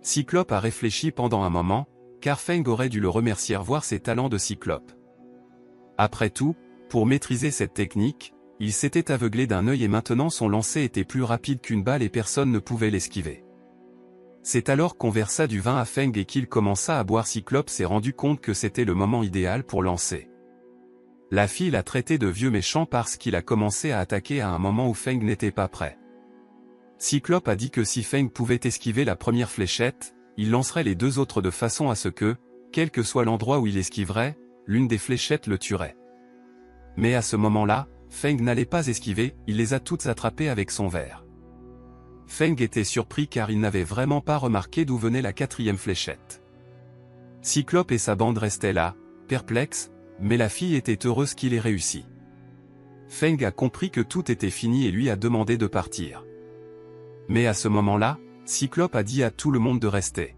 Cyclope a réfléchi pendant un moment, car Feng aurait dû le remercier voir ses talents de Cyclope. Après tout, pour maîtriser cette technique, il s'était aveuglé d'un œil et maintenant son lancer était plus rapide qu'une balle et personne ne pouvait l'esquiver. C'est alors qu'on versa du vin à Feng et qu'il commença à boire. Cyclope s'est rendu compte que c'était le moment idéal pour lancer. La fille l'a traité de vieux méchant parce qu'il a commencé à attaquer à un moment où Feng n'était pas prêt. Cyclope a dit que si Feng pouvait esquiver la première fléchette, il lancerait les deux autres de façon à ce que, quel que soit l'endroit où il esquiverait, l'une des fléchettes le tuerait. Mais à ce moment-là, Feng n'allait pas esquiver, il les a toutes attrapées avec son verre. Feng était surpris car il n'avait vraiment pas remarqué d'où venait la quatrième fléchette. Cyclope et sa bande restaient là, perplexes, mais la fille était heureuse qu'il ait réussi. Feng a compris que tout était fini et lui a demandé de partir. Mais à ce moment-là, Cyclope a dit à tout le monde de rester.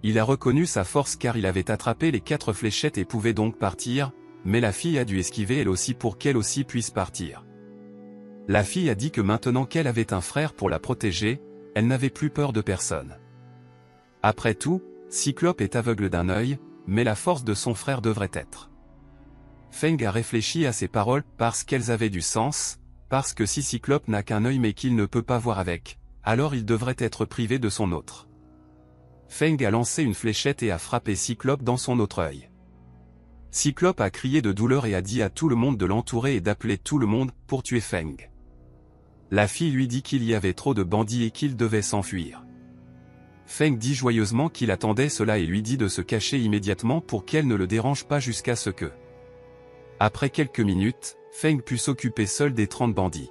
Il a reconnu sa force car il avait attrapé les 4 fléchettes et pouvait donc partir, mais la fille a dû esquiver elle aussi pour qu'elle aussi puisse partir. La fille a dit que maintenant qu'elle avait un frère pour la protéger, elle n'avait plus peur de personne. Après tout, Cyclope est aveugle d'un œil, mais la force de son frère devrait être. Feng a réfléchi à ces paroles parce qu'elles avaient du sens, parce que si Cyclope n'a qu'un œil mais qu'il ne peut pas voir avec, alors il devrait être privé de son autre. Feng a lancé une fléchette et a frappé Cyclope dans son autre œil. Cyclope a crié de douleur et a dit à tout le monde de l'entourer et d'appeler tout le monde pour tuer Feng. La fille lui dit qu'il y avait trop de bandits et qu'il devait s'enfuir. Feng dit joyeusement qu'il attendait cela et lui dit de se cacher immédiatement pour qu'elle ne le dérange pas jusqu'à ce que. Après quelques minutes, Feng put s'occuper seul des 30 bandits.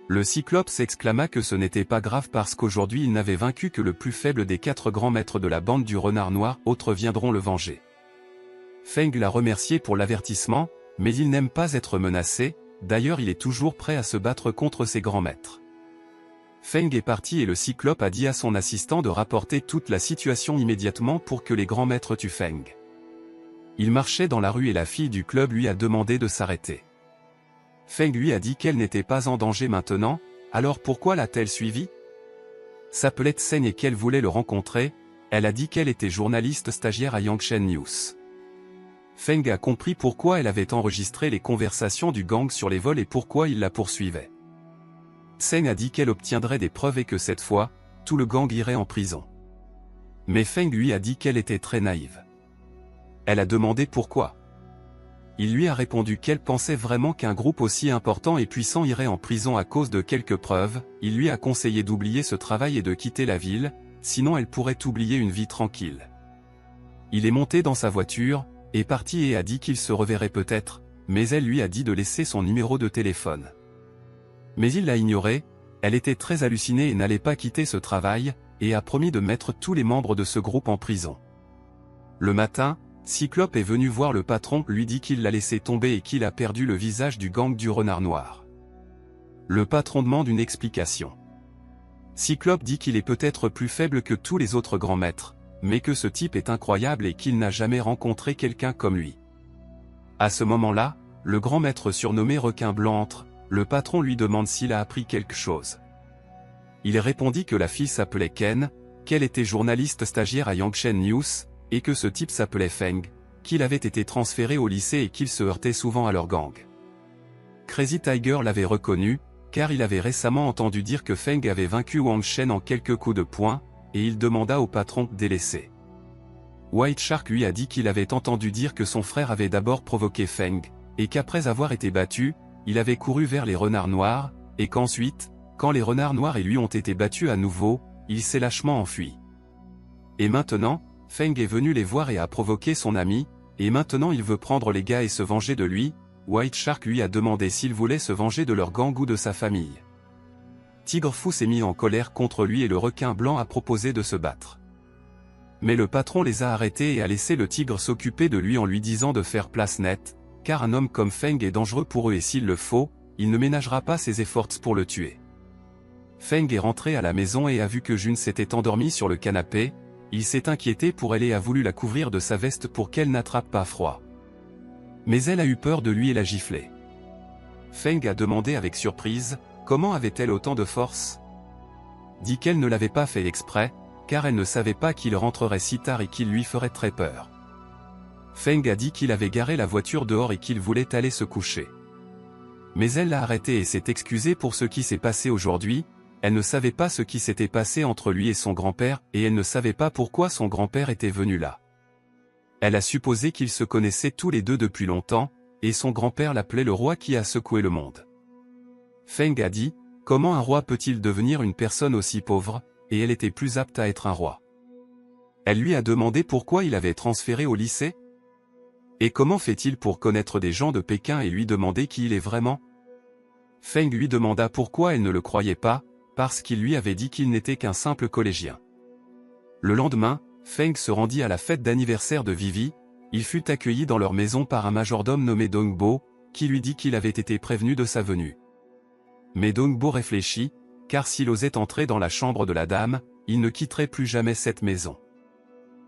Le Cyclope s'exclama que ce n'était pas grave parce qu'aujourd'hui il n'avait vaincu que le plus faible des 4 grands maîtres de la bande du Renard Noir, autres viendront le venger. Feng l'a remercié pour l'avertissement, mais il n'aime pas être menacé, d'ailleurs il est toujours prêt à se battre contre ses grands maîtres. Feng est parti et le Cyclope a dit à son assistant de rapporter toute la situation immédiatement pour que les grands maîtres tuent Feng. Il marchait dans la rue et la fille du club lui a demandé de s'arrêter. Feng lui a dit qu'elle n'était pas en danger maintenant, Alors pourquoi l'a-t-elle suivi? S'appelait Tseng et qu'elle voulait le rencontrer, elle a dit qu'elle était journaliste stagiaire à Yangchen News. Feng a compris pourquoi elle avait enregistré les conversations du gang sur les vols et pourquoi il la poursuivait. Tseng a dit qu'elle obtiendrait des preuves et que cette fois, tout le gang irait en prison. Mais Feng lui a dit qu'elle était très naïve. Elle a demandé pourquoi. Il lui a répondu qu'elle pensait vraiment qu'un groupe aussi important et puissant irait en prison à cause de quelques preuves. Il lui a conseillé d'oublier ce travail et de quitter la ville, sinon elle pourrait oublier une vie tranquille. Il est monté dans sa voiture, est parti et a dit qu'il se reverrait peut-être, mais elle lui a dit de laisser son numéro de téléphone. Mais il l'a ignoré, elle était très hallucinée et n'allait pas quitter ce travail, et a promis de mettre tous les membres de ce groupe en prison. Le matin, Cyclope est venu voir le patron, lui dit qu'il l'a laissé tomber et qu'il a perdu le visage du gang du renard noir. Le patron demande une explication. Cyclope dit qu'il est peut-être plus faible que tous les autres grands maîtres, mais que ce type est incroyable et qu'il n'a jamais rencontré quelqu'un comme lui. À ce moment-là, le grand maître surnommé Requin Blanc entre, le patron lui demande s'il a appris quelque chose. Il répondit que la fille s'appelait Ken, qu'elle était journaliste stagiaire à Yangchen News, et que ce type s'appelait Feng, qu'il avait été transféré au lycée et qu'il se heurtait souvent à leur gang. Crazy Tiger l'avait reconnu, car il avait récemment entendu dire que Feng avait vaincu Wang Shen en quelques coups de poing, et il demanda au patron de délaisser. White Shark lui a dit qu'il avait entendu dire que son frère avait d'abord provoqué Feng, et qu'après avoir été battu, il avait couru vers les renards noirs, et qu'ensuite, quand les renards noirs et lui ont été battus à nouveau, il s'est lâchement enfui. Et maintenant, Feng est venu les voir et a provoqué son ami, et maintenant il veut prendre les gars et se venger de lui. White Shark lui a demandé s'il voulait se venger de leur gang ou de sa famille. Tigre Fou s'est mis en colère contre lui et le requin blanc a proposé de se battre. Mais le patron les a arrêtés et a laissé le tigre s'occuper de lui en lui disant de faire place nette, car un homme comme Feng est dangereux pour eux et s'il le faut, il ne ménagera pas ses efforts pour le tuer. Feng est rentré à la maison et a vu que Jun s'était endormie sur le canapé. Il s'est inquiété pour elle et a voulu la couvrir de sa veste pour qu'elle n'attrape pas froid. Mais elle a eu peur de lui et l'a giflé. Feng a demandé avec surprise, comment avait-elle autant de force? Dit qu'elle ne l'avait pas fait exprès, car elle ne savait pas qu'il rentrerait si tard et qu'il lui ferait très peur. Feng a dit qu'il avait garé la voiture dehors et qu'il voulait aller se coucher. Mais elle l'a arrêté et s'est excusée pour ce qui s'est passé aujourd'hui. Elle ne savait pas ce qui s'était passé entre lui et son grand-père, et elle ne savait pas pourquoi son grand-père était venu là. Elle a supposé qu'ils se connaissaient tous les deux depuis longtemps, et son grand-père l'appelait le roi qui a secoué le monde. Feng a dit, comment un roi peut-il devenir une personne aussi pauvre, et elle était plus apte à être un roi. Elle lui a demandé pourquoi il avait transféré au lycée. Et comment fait-il pour connaître des gens de Pékin et lui demander qui il est vraiment? Feng lui demanda pourquoi elle ne le croyait pas, parce qu'il lui avait dit qu'il n'était qu'un simple collégien. Le lendemain, Feng se rendit à la fête d'anniversaire de Vivi. Il fut accueilli dans leur maison par un majordome nommé Dongbo, qui lui dit qu'il avait été prévenu de sa venue. Mais Dongbo réfléchit, car s'il osait entrer dans la chambre de la dame, il ne quitterait plus jamais cette maison.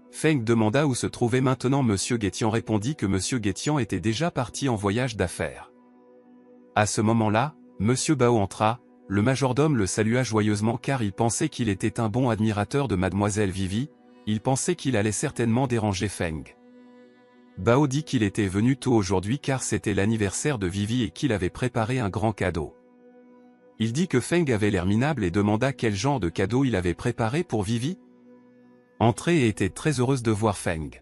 Feng demanda où se trouvait maintenant Monsieur Guetian, répondit que Monsieur Guetian était déjà parti en voyage d'affaires. À ce moment-là, Monsieur Bao entra. Le majordome le salua joyeusement car il pensait qu'il était un bon admirateur de Mademoiselle Vivi, il pensait qu'il allait certainement déranger Feng. Bao dit qu'il était venu tôt aujourd'hui car c'était l'anniversaire de Vivi et qu'il avait préparé un grand cadeau. Il dit que Feng avait l'air minable et demanda quel genre de cadeau il avait préparé pour Vivi. Entrée et était très heureuse de voir Feng.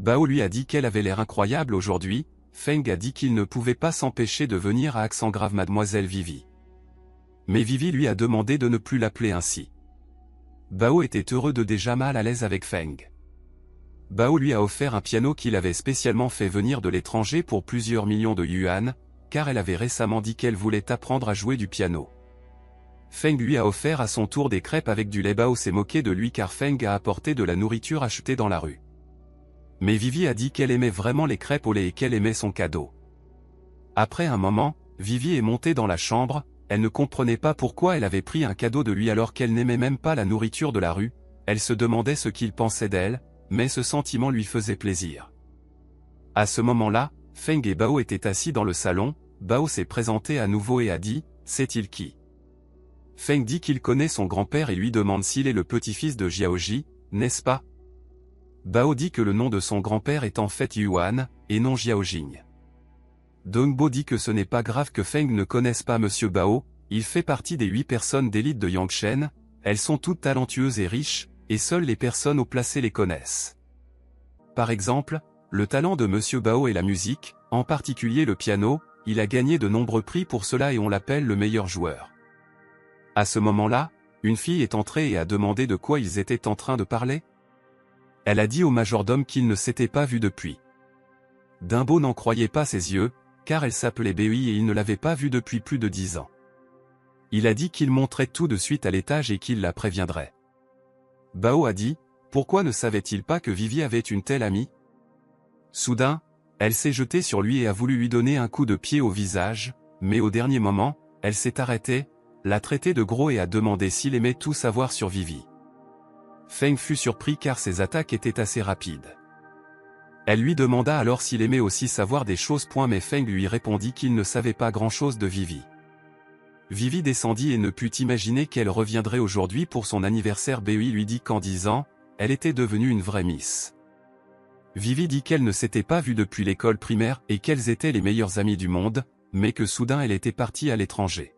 Bao lui a dit qu'elle avait l'air incroyable aujourd'hui. Feng a dit qu'il ne pouvait pas s'empêcher de venir à accent grave Mademoiselle Vivi. Mais Vivi lui a demandé de ne plus l'appeler ainsi. Bao était heureux de déjà mal à l'aise avec Feng. Bao lui a offert un piano qu'il avait spécialement fait venir de l'étranger pour plusieurs millions de yuan, car elle avait récemment dit qu'elle voulait apprendre à jouer du piano. Feng lui a offert à son tour des crêpes avec du lait. Bao s'est moqué de lui car Feng a apporté de la nourriture achetée dans la rue. Mais Vivi a dit qu'elle aimait vraiment les crêpes au lait et qu'elle aimait son cadeau. Après un moment, Vivi est montée dans la chambre. Elle ne comprenait pas pourquoi elle avait pris un cadeau de lui alors qu'elle n'aimait même pas la nourriture de la rue. Elle se demandait ce qu'il pensait d'elle, mais ce sentiment lui faisait plaisir. À ce moment-là, Feng et Bao étaient assis dans le salon. Bao s'est présenté à nouveau et a dit « C'est-il qui ?» Feng dit qu'il connaît son grand-père et lui demande s'il est le petit-fils de Jiaoji, n'est-ce pas? Bao dit que le nom de son grand-père est en fait Yuan, et non Jiaojing. Dongbo dit que ce n'est pas grave que Feng ne connaisse pas Monsieur Bao, il fait partie des 8 personnes d'élite de Yangshen, elles sont toutes talentueuses et riches, et seules les personnes haut placées les connaissent. Par exemple, le talent de Monsieur Bao est la musique, en particulier le piano, il a gagné de nombreux prix pour cela et on l'appelle le meilleur joueur. À ce moment-là, une fille est entrée et a demandé de quoi ils étaient en train de parler. Elle a dit au majordome qu'ils ne s'étaient pas vus depuis. Dumbo n'en croyait pas ses yeux, car elle s'appelait Bei et il ne l'avait pas vue depuis plus de 10 ans. Il a dit qu'il monterait tout de suite à l'étage et qu'il la préviendrait. Bao a dit, pourquoi ne savait-il pas que Vivi avait une telle amie? Soudain, elle s'est jetée sur lui et a voulu lui donner un coup de pied au visage, mais au dernier moment, elle s'est arrêtée, l'a traité de gros et a demandé s'il aimait tout savoir sur Vivi. Feng fut surpris car ses attaques étaient assez rapides. Elle lui demanda alors s'il aimait aussi savoir des choses. Mais Feng lui répondit qu'il ne savait pas grand-chose de Vivi. Vivi descendit et ne put imaginer qu'elle reviendrait aujourd'hui pour son anniversaire. Bei lui dit qu'en 10 ans, elle était devenue une vraie Miss. Vivi dit qu'elle ne s'était pas vue depuis l'école primaire et qu'elles étaient les meilleures amies du monde, mais que soudain elle était partie à l'étranger.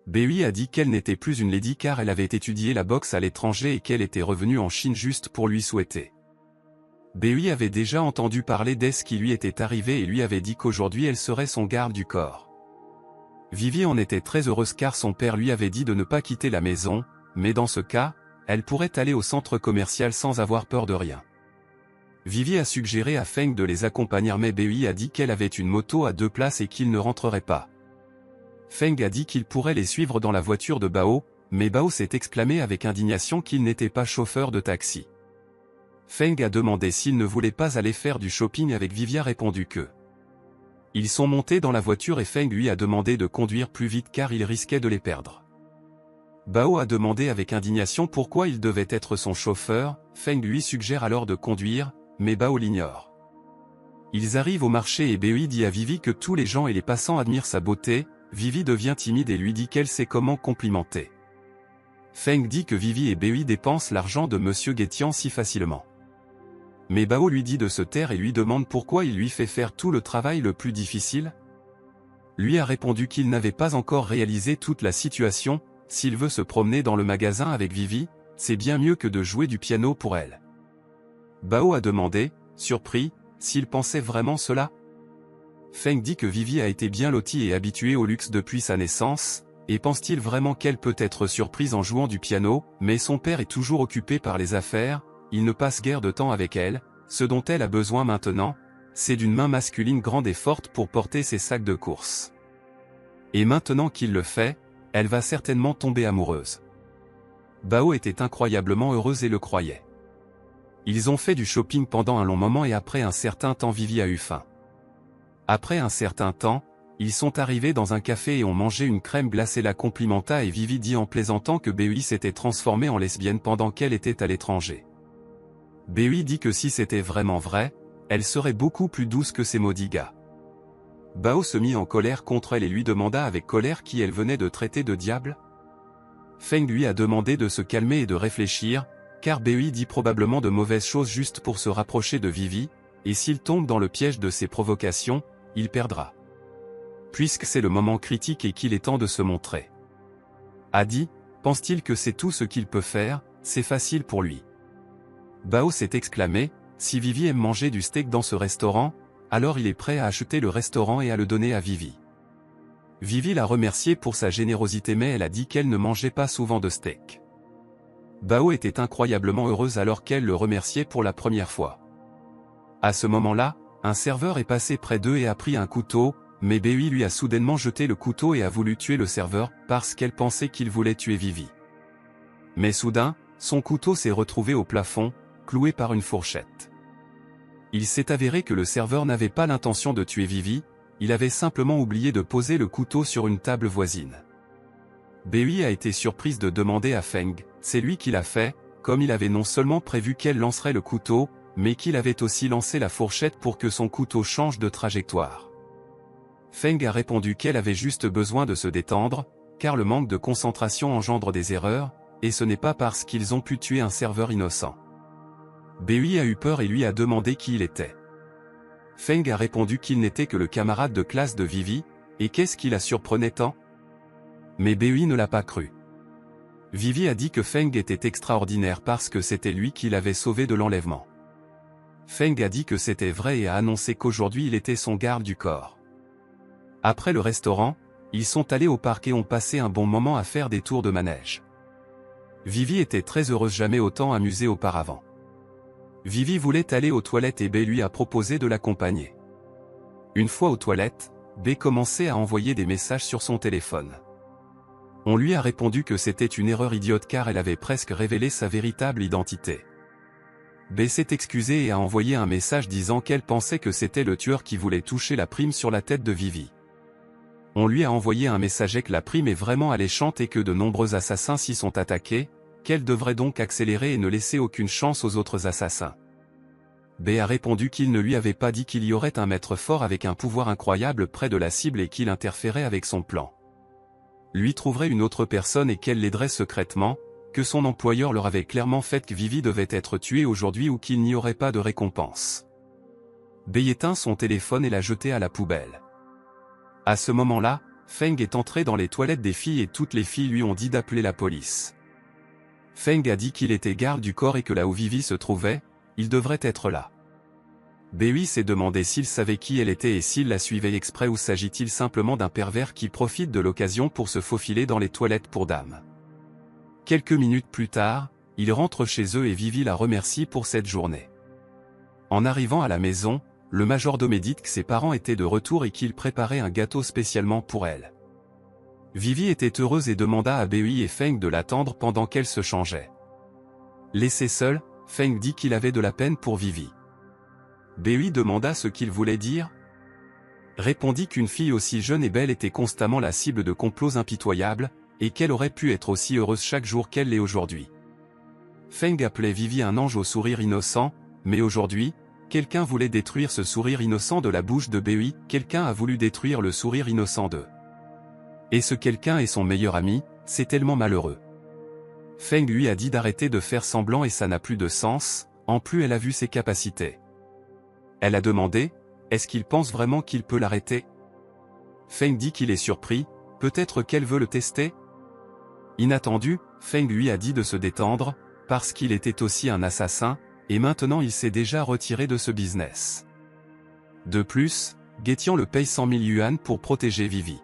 Bei a dit qu'elle n'était plus une lady car elle avait étudié la boxe à l'étranger et qu'elle était revenue en Chine juste pour lui souhaiter. Bei avait déjà entendu parler d'elle qui lui était arrivé et lui avait dit qu'aujourd'hui elle serait son garde du corps. Vivi en était très heureuse car son père lui avait dit de ne pas quitter la maison, mais dans ce cas, elle pourrait aller au centre commercial sans avoir peur de rien. Vivi a suggéré à Feng de les accompagner mais Bei a dit qu'elle avait une moto à 2 places et qu'il ne rentrerait pas. Feng a dit qu'il pourrait les suivre dans la voiture de Bao, mais Bao s'est exclamé avec indignation qu'il n'était pas chauffeur de taxi. Feng a demandé s'il ne voulait pas aller faire du shopping avec Vivi a répondu que. Ils sont montés dans la voiture et Feng lui a demandé de conduire plus vite car il risquait de les perdre. Bao a demandé avec indignation pourquoi il devait être son chauffeur, Feng lui suggère alors de conduire, mais Bao l'ignore. Ils arrivent au marché et Bei dit à Vivi que tous les gens et les passants admirent sa beauté, Vivi devient timide et lui dit qu'elle sait comment complimenter. Feng dit que Vivi et Bei dépensent l'argent de Monsieur Guetian si facilement. Mais Bao lui dit de se taire et lui demande pourquoi il lui fait faire tout le travail le plus difficile. Lui a répondu qu'il n'avait pas encore réalisé toute la situation, s'il veut se promener dans le magasin avec Vivi, c'est bien mieux que de jouer du piano pour elle. Bao a demandé, surpris, s'il pensait vraiment cela. Feng dit que Vivi a été bien lotie et habituée au luxe depuis sa naissance, et pense-t-il vraiment qu'elle peut être surprise en jouant du piano, mais son père est toujours occupé par les affaires, il ne passe guère de temps avec elle, ce dont elle a besoin maintenant, c'est d'une main masculine grande et forte pour porter ses sacs de course. Et maintenant qu'il le fait, elle va certainement tomber amoureuse. Bao était incroyablement heureuse et le croyait. Ils ont fait du shopping pendant un long moment et après un certain temps Vivi a eu faim. Après un certain temps, ils sont arrivés dans un café et ont mangé une crème glacée. La complimenta et Vivi dit en plaisantant que Bei s'était transformée en lesbienne pendant qu'elle était à l'étranger. Bei dit que si c'était vraiment vrai, elle serait beaucoup plus douce que ses maudits gars. Bao se mit en colère contre elle et lui demanda avec colère qui elle venait de traiter de diable. Feng lui a demandé de se calmer et de réfléchir, car Bei dit probablement de mauvaises choses juste pour se rapprocher de Vivi, et s'il tombe dans le piège de ses provocations, il perdra. Puisque c'est le moment critique et qu'il est temps de se montrer. A dit, pense-t-il que c'est tout ce qu'il peut faire, c'est facile pour lui. Bao s'est exclamé, si Vivi aime manger du steak dans ce restaurant, alors il est prêt à acheter le restaurant et à le donner à Vivi. Vivi l'a remercié pour sa générosité mais elle a dit qu'elle ne mangeait pas souvent de steak. Bao était incroyablement heureuse alors qu'elle le remerciait pour la première fois. À ce moment-là, un serveur est passé près d'eux et a pris un couteau, mais Bei lui a soudainement jeté le couteau et a voulu tuer le serveur parce qu'elle pensait qu'il voulait tuer Vivi. Mais soudain, son couteau s'est retrouvé au plafond, cloué par une fourchette. Il s'est avéré que le serveur n'avait pas l'intention de tuer Vivi, il avait simplement oublié de poser le couteau sur une table voisine. Bei a été surprise de demander à Feng, c'est lui qui l'a fait, comme il avait non seulement prévu qu'elle lancerait le couteau, mais qu'il avait aussi lancé la fourchette pour que son couteau change de trajectoire. Feng a répondu qu'elle avait juste besoin de se détendre, car le manque de concentration engendre des erreurs, et ce n'est pas parce qu'ils ont pu tuer un serveur innocent. Bui a eu peur et lui a demandé qui il était. Feng a répondu qu'il n'était que le camarade de classe de Vivi, et qu'est-ce qui la surprenait tant? Mais Bui ne l'a pas cru. Vivi a dit que Feng était extraordinaire parce que c'était lui qui l'avait sauvé de l'enlèvement. Feng a dit que c'était vrai et a annoncé qu'aujourd'hui il était son garde du corps. Après le restaurant, ils sont allés au parc et ont passé un bon moment à faire des tours de manège. Vivi était très heureuse, jamais autant amusée auparavant. Vivi voulait aller aux toilettes et B lui a proposé de l'accompagner. Une fois aux toilettes, B commençait à envoyer des messages sur son téléphone. On lui a répondu que c'était une erreur idiote car elle avait presque révélé sa véritable identité. B s'est excusée et a envoyé un message disant qu'elle pensait que c'était le tueur qui voulait toucher la prime sur la tête de Vivi. On lui a envoyé un message que la prime est vraiment alléchante et que de nombreux assassins s'y sont attaqués, qu'elle devrait donc accélérer et ne laisser aucune chance aux autres assassins. B a répondu qu'il ne lui avait pas dit qu'il y aurait un maître fort avec un pouvoir incroyable près de la cible et qu'il interférait avec son plan. Lui trouverait une autre personne et qu'elle l'aiderait secrètement, que son employeur leur avait clairement fait que Vivi devait être tuée aujourd'hui ou qu'il n'y aurait pas de récompense. B éteint son téléphone et l'a jeté à la poubelle. À ce moment-là, Feng est entré dans les toilettes des filles et toutes les filles lui ont dit d'appeler la police. Feng a dit qu'il était garde du corps et que là où Vivi se trouvait, il devrait être là. Bui s'est demandé s'il savait qui elle était et s'il la suivait exprès ou s'agit-il simplement d'un pervers qui profite de l'occasion pour se faufiler dans les toilettes pour dames. Quelques minutes plus tard, ils rentrent chez eux et Vivi la remercie pour cette journée. En arrivant à la maison, le majordome dit que ses parents étaient de retour et qu'il préparait un gâteau spécialement pour elle. Vivi était heureuse et demanda à Bui et Feng de l'attendre pendant qu'elle se changeait. Laissé seul, Feng dit qu'il avait de la peine pour Vivi. Bui demanda ce qu'il voulait dire. Répondit qu'une fille aussi jeune et belle était constamment la cible de complots impitoyables, et qu'elle aurait pu être aussi heureuse chaque jour qu'elle l'est aujourd'hui. Feng appelait Vivi un ange au sourire innocent, mais aujourd'hui, quelqu'un voulait détruire ce sourire innocent de la bouche de Bui, quelqu'un a voulu détruire le sourire innocent d'eux. Et ce quelqu'un est son meilleur ami, c'est tellement malheureux. Feng lui a dit d'arrêter de faire semblant et ça n'a plus de sens, en plus elle a vu ses capacités. Elle a demandé, est-ce qu'il pense vraiment qu'il peut l'arrêter? Feng dit qu'il est surpris, peut-être qu'elle veut le tester? Inattendu, Feng lui a dit de se détendre, parce qu'il était aussi un assassin, et maintenant il s'est déjà retiré de ce business. De plus, Guetian le paye 100 000 yuan pour protéger Vivi.